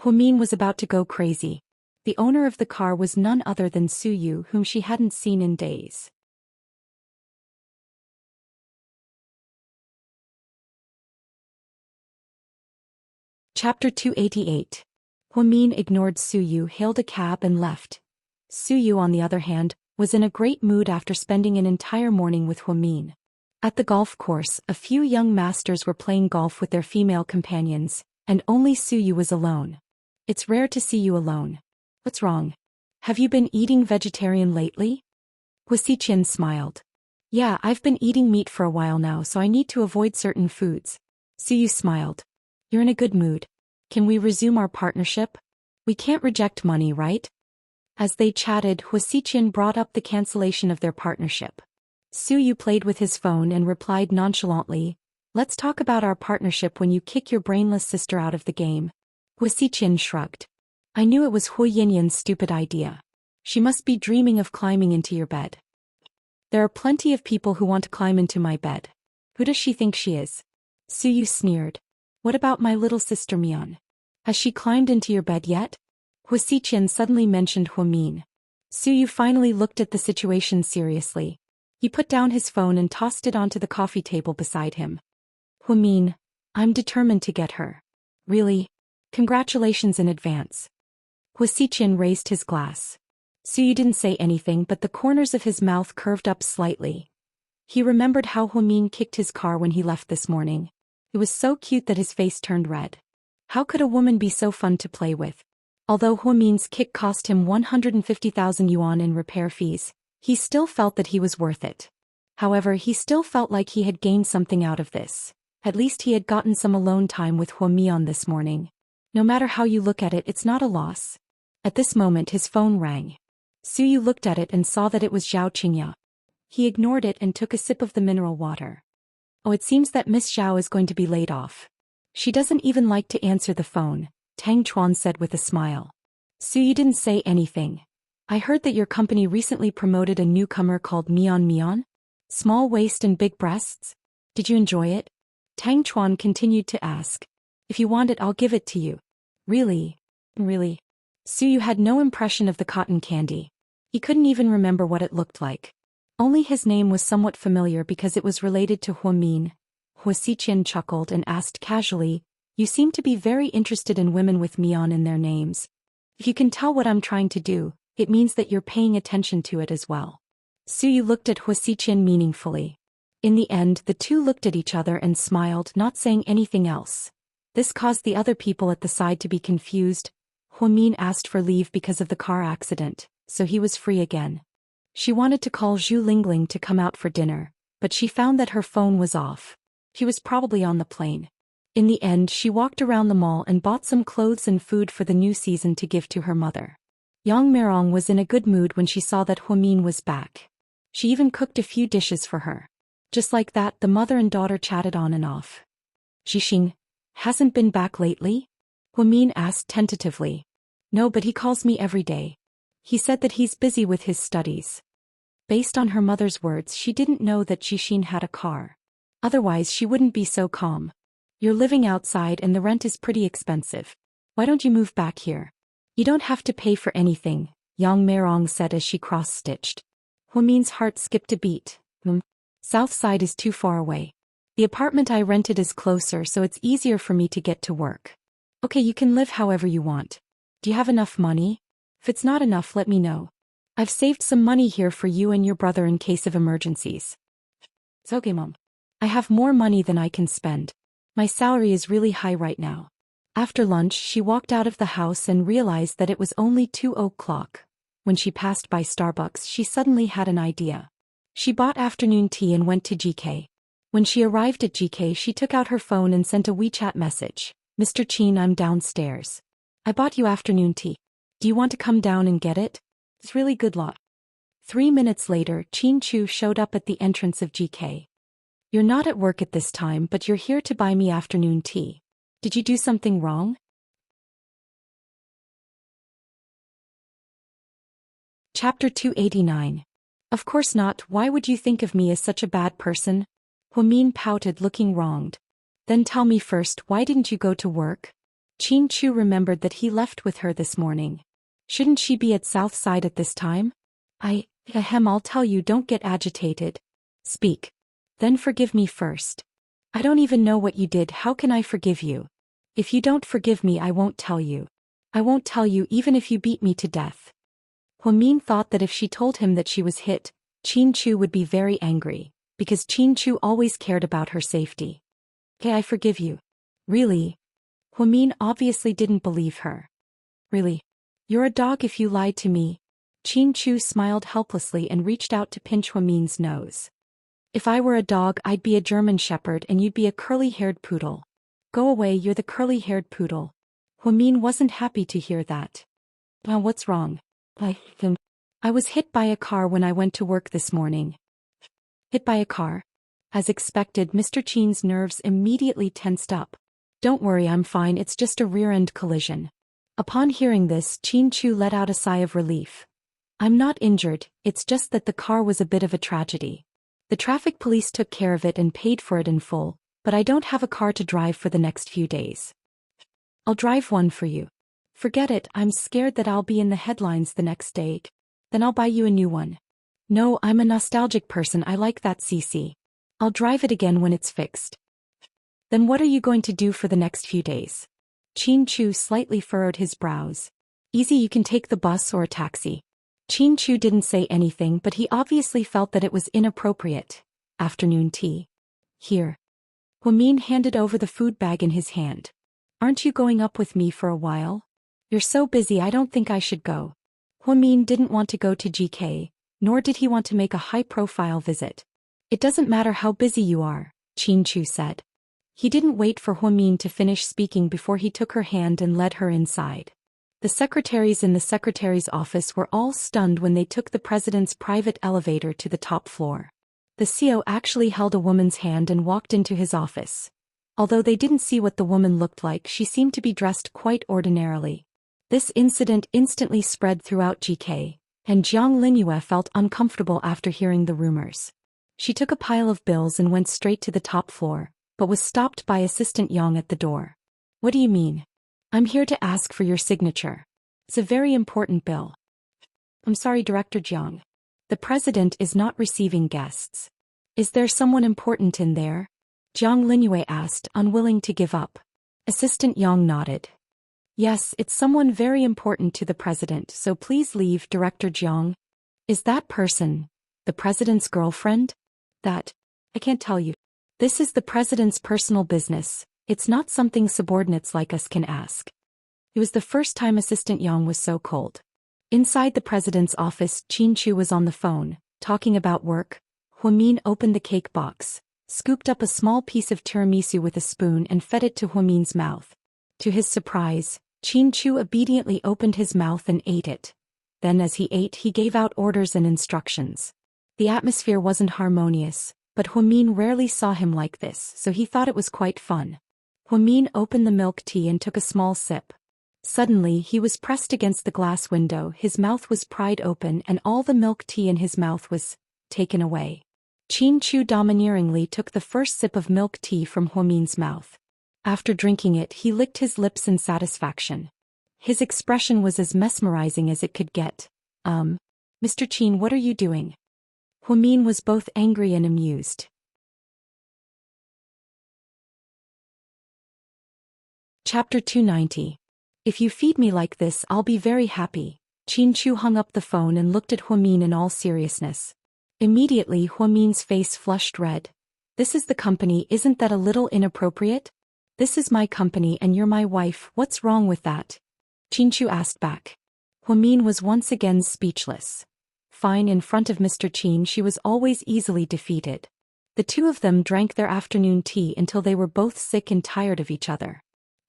[SPEAKER 1] Huamin was about to go crazy. The owner of the car was none other than Su Yu, whom she hadn't seen in days. Chapter 288. Huamin ignored Su Yu, hailed a cab and left. Su Yu, on the other hand, was in a great mood after spending an entire morning with Huamin. At the golf course, a few young masters were playing golf with their female companions, and only Su Yu was alone. "It's rare to see you alone. What's wrong? Have you been eating vegetarian lately?" Huasiqian smiled. "Yeah, I've been eating meat for a while now, so I need to avoid certain foods." Su Yu smiled. "You're in a good mood. Can we resume our partnership? We can't reject money, right?" As they chatted, Huasiqian brought up the cancellation of their partnership. Su Yu played with his phone and replied nonchalantly, "Let's talk about our partnership when you kick your brainless sister out of the game." Huasiqian shrugged. "I knew it was Hu Yinyan's stupid idea. She must be dreaming of climbing into your bed." "There are plenty of people who want to climb into my bed. Who does she think she is?" Su Yu sneered. "What about my little sister Mian? Has she climbed into your bed yet?" Huasiqian suddenly mentioned Huamin. Su Yu finally looked at the situation seriously. He put down his phone and tossed it onto the coffee table beside him. "Huamin, I'm determined to get her." "Really? Congratulations in advance." Huasiqian raised his glass. Su Yu didn't say anything, but the corners of his mouth curved up slightly. He remembered how Huamin kicked his car when he left this morning. It was so cute that his face turned red. How could a woman be so fun to play with? Although Huamin's kick cost him 150,000 yuan in repair fees, he still felt that he was worth it. However, he still felt like he had gained something out of this. At least he had gotten some alone time with Huamian this morning. No matter how you look at it, it's not a loss. At this moment his phone rang. Su Yu looked at it and saw that it was Zhao Qingya. He ignored it and took a sip of the mineral water. "Oh, it seems that Miss Zhao is going to be laid off. She doesn't even like to answer the phone," Tang Chuan said with a smile. Su Yu didn't say anything. "I heard that your company recently promoted a newcomer called Mian Mian? Small waist and big breasts? Did you enjoy it?" Tang Chuan continued to ask. "If you want it, I'll give it to you." "Really? Really?" Su Yu had no impression of the cotton candy. He couldn't even remember what it looked like. Only his name was somewhat familiar because it was related to Huamin. Huasiqian chuckled and asked casually, "You seem to be very interested in women with Mian in their names. If you can tell what I'm trying to do, it means that you're paying attention to it as well." Su Yu looked at Huasiqian meaningfully. In the end, the two looked at each other and smiled, not saying anything else. This caused the other people at the side to be confused. Huamin asked for leave because of the car accident, so he was free again. She wanted to call Zhu Lingling to come out for dinner, but she found that her phone was off. He was probably on the plane. In the end, she walked around the mall and bought some clothes and food for the new season to give to her mother. Yang Mirong was in a good mood when she saw that Huamin was back. She even cooked a few dishes for her. Just like that, the mother and daughter chatted on and off. "Xixing hasn't been back lately?" Huamin asked tentatively. "No, but he calls me every day. He said that he's busy with his studies." Based on her mother's words, she didn't know that Xixin had a car. Otherwise she wouldn't be so calm. "You're living outside and the rent is pretty expensive. Why don't you move back here? You don't have to pay for anything. Yang Meirong said as she cross-stitched. Huamin's heart skipped a beat. South side is too far away. The apartment I rented is closer, so it's easier for me to get to work. Okay, you can live however you want. Do you have enough money? If it's not enough, let me know. I've saved some money here for you and your brother in case of emergencies. It's okay, Mom. I have more money than I can spend. My salary is really high right now. After lunch, she walked out of the house and realized that it was only 2 o'clock. When she passed by Starbucks, she suddenly had an idea. She bought afternoon tea and went to GK. When she arrived at GK, she took out her phone and sent a WeChat message. Mr. Chin, I'm downstairs. I bought you afternoon tea. Do you want to come down and get it? It's really good lot. 3 minutes later, Chin Chu showed up at the entrance of GK. You're not at work at this time, but you're here to buy me afternoon tea. Did you do something wrong? Chapter 289. Of course not, why would you think of me as such a bad person? Huamin pouted, looking wronged. Then tell me first, why didn't you go to work? Chin Chu remembered that he left with her this morning. Shouldn't she be at South Side at this time? I'll tell you, don't get agitated. Speak. Then forgive me first. I don't even know what you did, how can I forgive you? If you don't forgive me, I won't tell you. I won't tell you even if you beat me to death. Huamin thought that if she told him that she was hit, Chin Chu would be very angry, because Chin Chu always cared about her safety. Okay, I forgive you. Really? Huamin obviously didn't believe her. Really? You're a dog if you lied to me. Chin Chu smiled helplessly and reached out to pinch Huamin's nose. If I were a dog, I'd be a German Shepherd and you'd be a curly-haired poodle. Go away, you're the curly-haired poodle. Huamin wasn't happy to hear that. Well, what's wrong? I was hit by a car when I went to work this morning. Hit by a car? As expected, Mr. Chin's nerves immediately tensed up. Don't worry, I'm fine, it's just a rear-end collision. Upon hearing this, Chin Chu let out a sigh of relief. I'm not injured, it's just that the car was a bit of a tragedy. The traffic police took care of it and paid for it in full, but I don't have a car to drive for the next few days. I'll drive one for you. Forget it, I'm scared that I'll be in the headlines the next day. Then I'll buy you a new one. No, I'm a nostalgic person, I like that CC. I'll drive it again when it's fixed. Then what are you going to do for the next few days? Chin Chu slightly furrowed his brows. Easy, you can take the bus or a taxi. Chin Chu didn't say anything, but he obviously felt that it was inappropriate. Afternoon tea. Here. Huamin handed over the food bag in his hand. Aren't you going up with me for a while? You're so busy, I don't think I should go. Huamin didn't want to go to GK, nor did he want to make a high-profile visit. It doesn't matter how busy you are, Chin Chu said. He didn't wait for Huamin to finish speaking before he took her hand and led her inside. The secretaries in the secretary's office were all stunned when they took the president's private elevator to the top floor. The CO actually held a woman's hand and walked into his office. Although they didn't see what the woman looked like, she seemed to be dressed quite ordinarily. This incident instantly spread throughout GK, and Jiang Linyue felt uncomfortable after hearing the rumors. She took a pile of bills and went straight to the top floor, but was stopped by Assistant Yang at the door. What do you mean? I'm here to ask for your signature. It's a very important bill. I'm sorry, Director Jiang. The president is not receiving guests. Is there someone important in there? Jiang Linyue asked, unwilling to give up. Assistant Yang nodded. Yes, it's someone very important to the president, so please leave, Director Jiang. Is that person the president's girlfriend? That? I can't tell you. This is the president's personal business. It's not something subordinates like us can ask. It was the first time Assistant Yang was so cold. Inside the president's office, Chin Chu was on the phone, talking about work. Huamin opened the cake box, scooped up a small piece of tiramisu with a spoon and fed it to Huamin's mouth. To his surprise, Chin Chu obediently opened his mouth and ate it. Then as he ate, he gave out orders and instructions. The atmosphere wasn't harmonious, but Huamin rarely saw him like this, so he thought it was quite fun. Huamin opened the milk tea and took a small sip. Suddenly, he was pressed against the glass window, his mouth was pried open and all the milk tea in his mouth was taken away. Chin Chu domineeringly took the first sip of milk tea from Huamin's mouth. After drinking it, he licked his lips in satisfaction. His expression was as mesmerizing as it could get. Mr. Qin, what are you doing? Huamin was both angry and amused. Chapter 290. If you feed me like this, I'll be very happy. Qin Chu hung up the phone and looked at Huamin in all seriousness. Immediately, Huamin's face flushed red. This is the company, isn't that a little inappropriate? This is my company and you're my wife, what's wrong with that? Qin Chu asked back. Huamin was once again speechless. Fine, in front of Mr. Qin she was always easily defeated. The two of them drank their afternoon tea until they were both sick and tired of each other.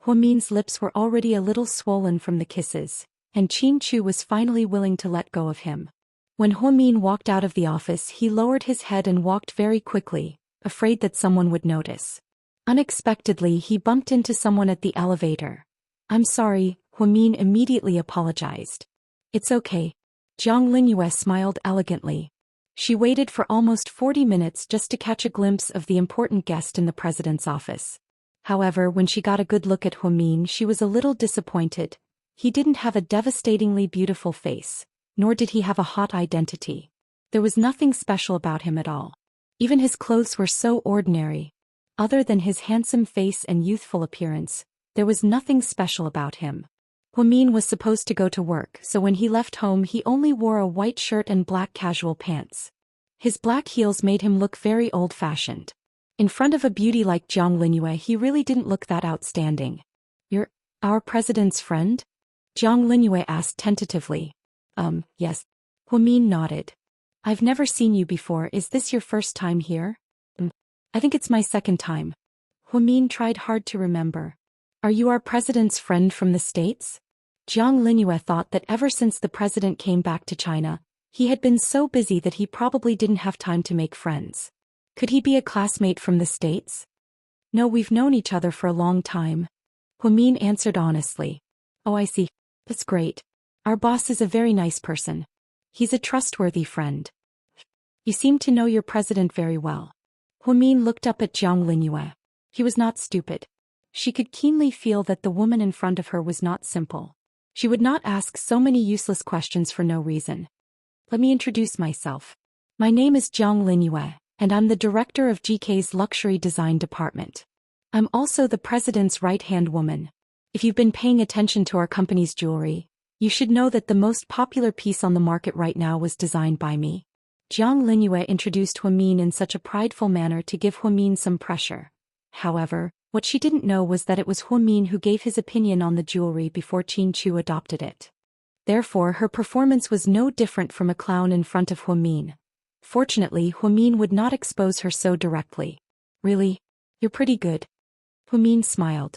[SPEAKER 1] Huamin's lips were already a little swollen from the kisses, and Qin Chu was finally willing to let go of him. When Huamin walked out of the office, he lowered his head and walked very quickly, afraid that someone would notice. Unexpectedly, he bumped into someone at the elevator. I'm sorry, Huamin immediately apologized. It's okay. Jiang Linyue smiled elegantly. She waited for almost 40 minutes just to catch a glimpse of the important guest in the president's office. However, when she got a good look at Huamin, she was a little disappointed. He didn't have a devastatingly beautiful face, nor did he have a hot identity. There was nothing special about him at all. Even his clothes were so ordinary. Other than his handsome face and youthful appearance, there was nothing special about him. Huamin was supposed to go to work, so when he left home he only wore a white shirt and black casual pants. His black heels made him look very old-fashioned. In front of a beauty like Jiang Linyue, he really didn't look that outstanding. You're our president's friend? Jiang Linyue asked tentatively. Yes. Huamin nodded. I've never seen you before, is this your first time here? I think it's my second time. Huamin tried hard to remember. Are you our president's friend from the States? Jiang Linyue thought that ever since the president came back to China, he had been so busy that he probably didn't have time to make friends. Could he be a classmate from the States? No, we've known each other for a long time. Huamin answered honestly. Oh, I see. That's great. Our boss is a very nice person. He's a trustworthy friend. You seem to know your president very well. Huamin looked up at Jiang Linyue. He was not stupid. She could keenly feel that the woman in front of her was not simple. She would not ask so many useless questions for no reason. Let me introduce myself. My name is Jiang Linyue, and I'm the director of GK's luxury design department. I'm also the president's right-hand woman. If you've been paying attention to our company's jewelry, you should know that the most popular piece on the market right now was designed by me. Jiang Linyue introduced Huamin in such a prideful manner to give Huamin some pressure. However, what she didn't know was that it was Huamin who gave his opinion on the jewelry before Qin Chu adopted it. Therefore, her performance was no different from a clown in front of Huamin. Fortunately, Huamin would not expose her so directly. Really? You're pretty good. Huamin smiled.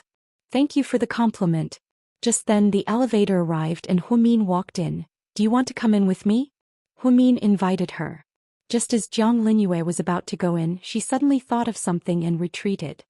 [SPEAKER 1] Thank you for the compliment. Just then the elevator arrived and Huamin walked in. Do you want to come in with me? Huamin invited her. Just as Jiang Linyue was about to go in, she suddenly thought of something and retreated.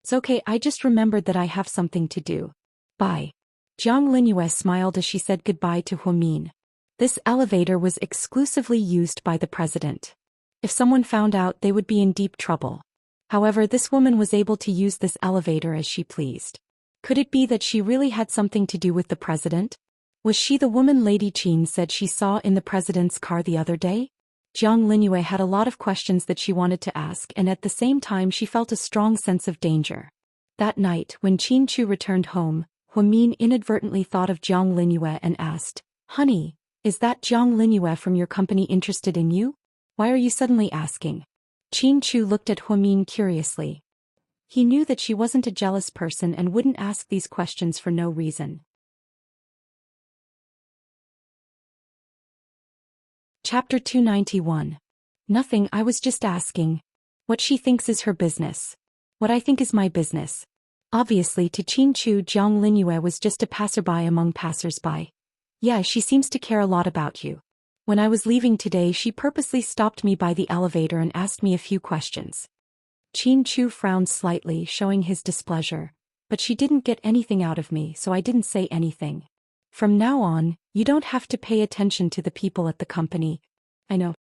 [SPEAKER 1] It's okay, I just remembered that I have something to do. Bye. Jiang Linyue smiled as she said goodbye to Huamin. This elevator was exclusively used by the president. If someone found out, they would be in deep trouble. However, this woman was able to use this elevator as she pleased. Could it be that she really had something to do with the president? Was she the woman Lady Qin said she saw in the president's car the other day? Jiang Linyue had a lot of questions that she wanted to ask, and at the same time she felt a strong sense of danger. That night, when Qin Chu returned home, Huamin inadvertently thought of Jiang Linyue and asked, Honey, is that Jiang Linyue from your company interested in you? Why are you suddenly asking? Qin Chu looked at Huamin curiously. He knew that she wasn't a jealous person and wouldn't ask these questions for no reason. Chapter 291. Nothing, I was just asking. What she thinks is her business. What I think is my business. Obviously to Qin Chu, Jiang Linyue was just a passerby among passersby. Yeah, she seems to care a lot about you. When I was leaving today, she purposely stopped me by the elevator and asked me a few questions. Qin Chu frowned slightly, showing his displeasure. But she didn't get anything out of me, so I didn't say anything. From now on, you don't have to pay attention to the people at the company. I know.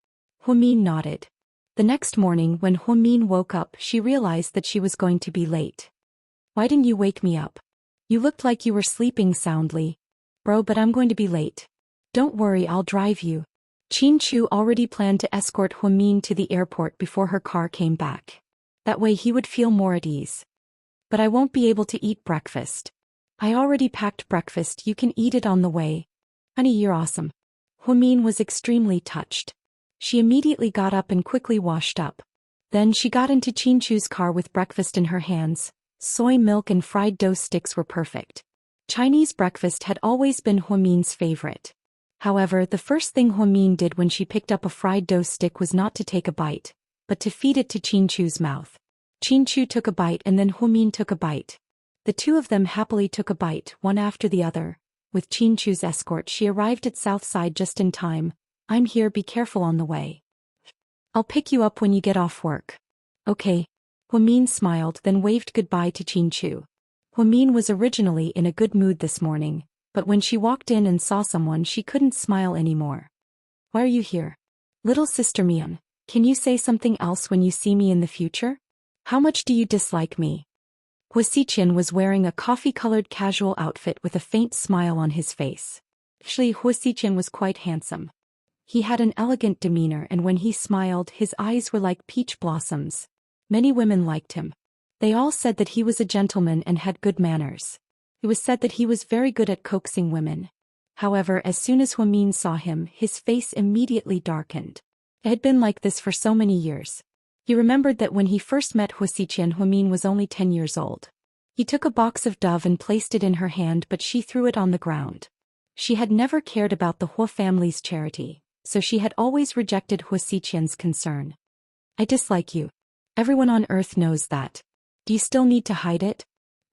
[SPEAKER 1] Huamin nodded. The next morning, when Huamin woke up, she realized that she was going to be late. Why didn't you wake me up? You looked like you were sleeping soundly. Bro, but I'm going to be late. Don't worry, I'll drive you. Qin Chu already planned to escort Huamin to the airport before her car came back. That way he would feel more at ease. But I won't be able to eat breakfast. I already packed breakfast, you can eat it on the way. Honey, you're awesome. Huamin was extremely touched. She immediately got up and quickly washed up. Then she got into Qin Chu's car with breakfast in her hands. Soy milk and fried dough sticks were perfect. Chinese breakfast had always been Huamin's favorite. However, the first thing Huamin did when she picked up a fried dough stick was not to take a bite, but to feed it to Qin Chu's mouth. Qin Chu took a bite and then Huamin took a bite. The two of them happily took a bite, one after the other. With Qin Chu's escort, she arrived at Southside just in time. I'm here, be careful on the way. I'll pick you up when you get off work. Okay. Huamin smiled, then waved goodbye to Qin Chu. Huamin was originally in a good mood this morning, but when she walked in and saw someone, she couldn't smile anymore. Why are you here? Little sister Mian, can you say something else when you see me in the future? How much do you dislike me? Hua Xiqian was wearing a coffee-colored casual outfit with a faint smile on his face. Actually, Hua Xiqian was quite handsome. He had an elegant demeanor, and when he smiled, his eyes were like peach blossoms. Many women liked him. They all said that he was a gentleman and had good manners. It was said that he was very good at coaxing women. However, as soon as Huamin saw him, his face immediately darkened. It had been like this for so many years. He remembered that when he first met Hua Xiqian, Huamin was only 10 years old. He took a box of dove and placed it in her hand, but she threw it on the ground. She had never cared about the Hua family's charity, so she had always rejected Hua Xiqian's concern. I dislike you. Everyone on earth knows that. Do you still need to hide it?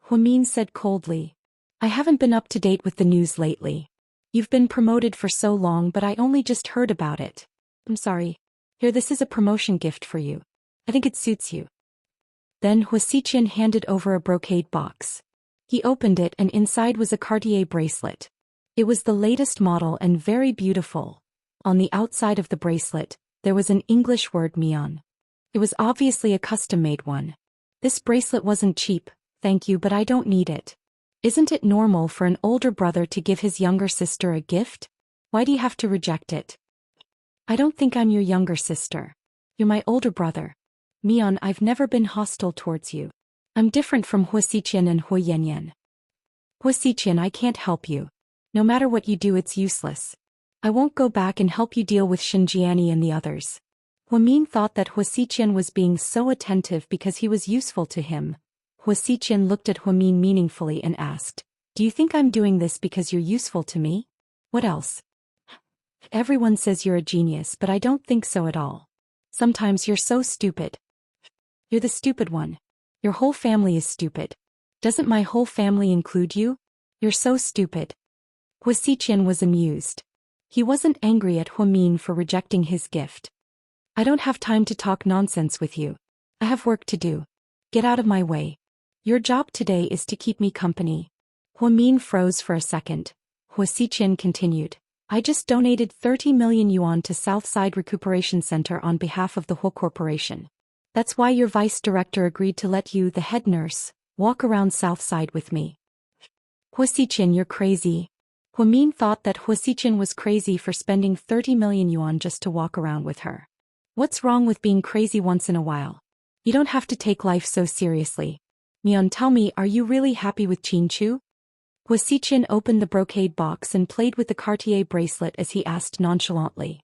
[SPEAKER 1] Huamin said coldly. I haven't been up to date with the news lately. You've been promoted for so long, but I only just heard about it. I'm sorry. Here, this is a promotion gift for you. I think it suits you. Then Hua Xiqian handed over a brocade box. He opened it and inside was a Cartier bracelet. It was the latest model and very beautiful. On the outside of the bracelet, there was an English word Mian. It was obviously a custom-made one. This bracelet wasn't cheap, thank you, but I don't need it. Isn't it normal for an older brother to give his younger sister a gift? Why do you have to reject it? I don't think I'm your younger sister. You're my older brother. Mian, I've never been hostile towards you. I'm different from Hua Xiqian and Hua Yanyan. Hua Xiqian, I can't help you. No matter what you do, it's useless. I won't go back and help you deal with Xinjiani and the others. Huamin thought that Hua Xiqian was being so attentive because he was useful to him. Hua Xiqian looked at Huamin meaningfully and asked, do you think I'm doing this because you're useful to me? What else? Everyone says you're a genius, but I don't think so at all. Sometimes you're so stupid. You're the stupid one. Your whole family is stupid. Doesn't my whole family include you? You're so stupid. Hua Xiqian was amused. He wasn't angry at Huamin for rejecting his gift. I don't have time to talk nonsense with you. I have work to do. Get out of my way. Your job today is to keep me company. Huamin froze for a second. Hua Xiqian continued. I just donated 30 million yuan to Southside Recuperation Center on behalf of the Hua Corporation. That's why your vice director agreed to let you, the head nurse, walk around Southside with me. Hua Xiqian, you're crazy. Huamin thought that Hua Xiqian was crazy for spending 30 million yuan just to walk around with her. What's wrong with being crazy once in a while? You don't have to take life so seriously. Mian, tell me, are you really happy with Qin Chu? Hua Xiqian opened the brocade box and played with the Cartier bracelet as he asked nonchalantly.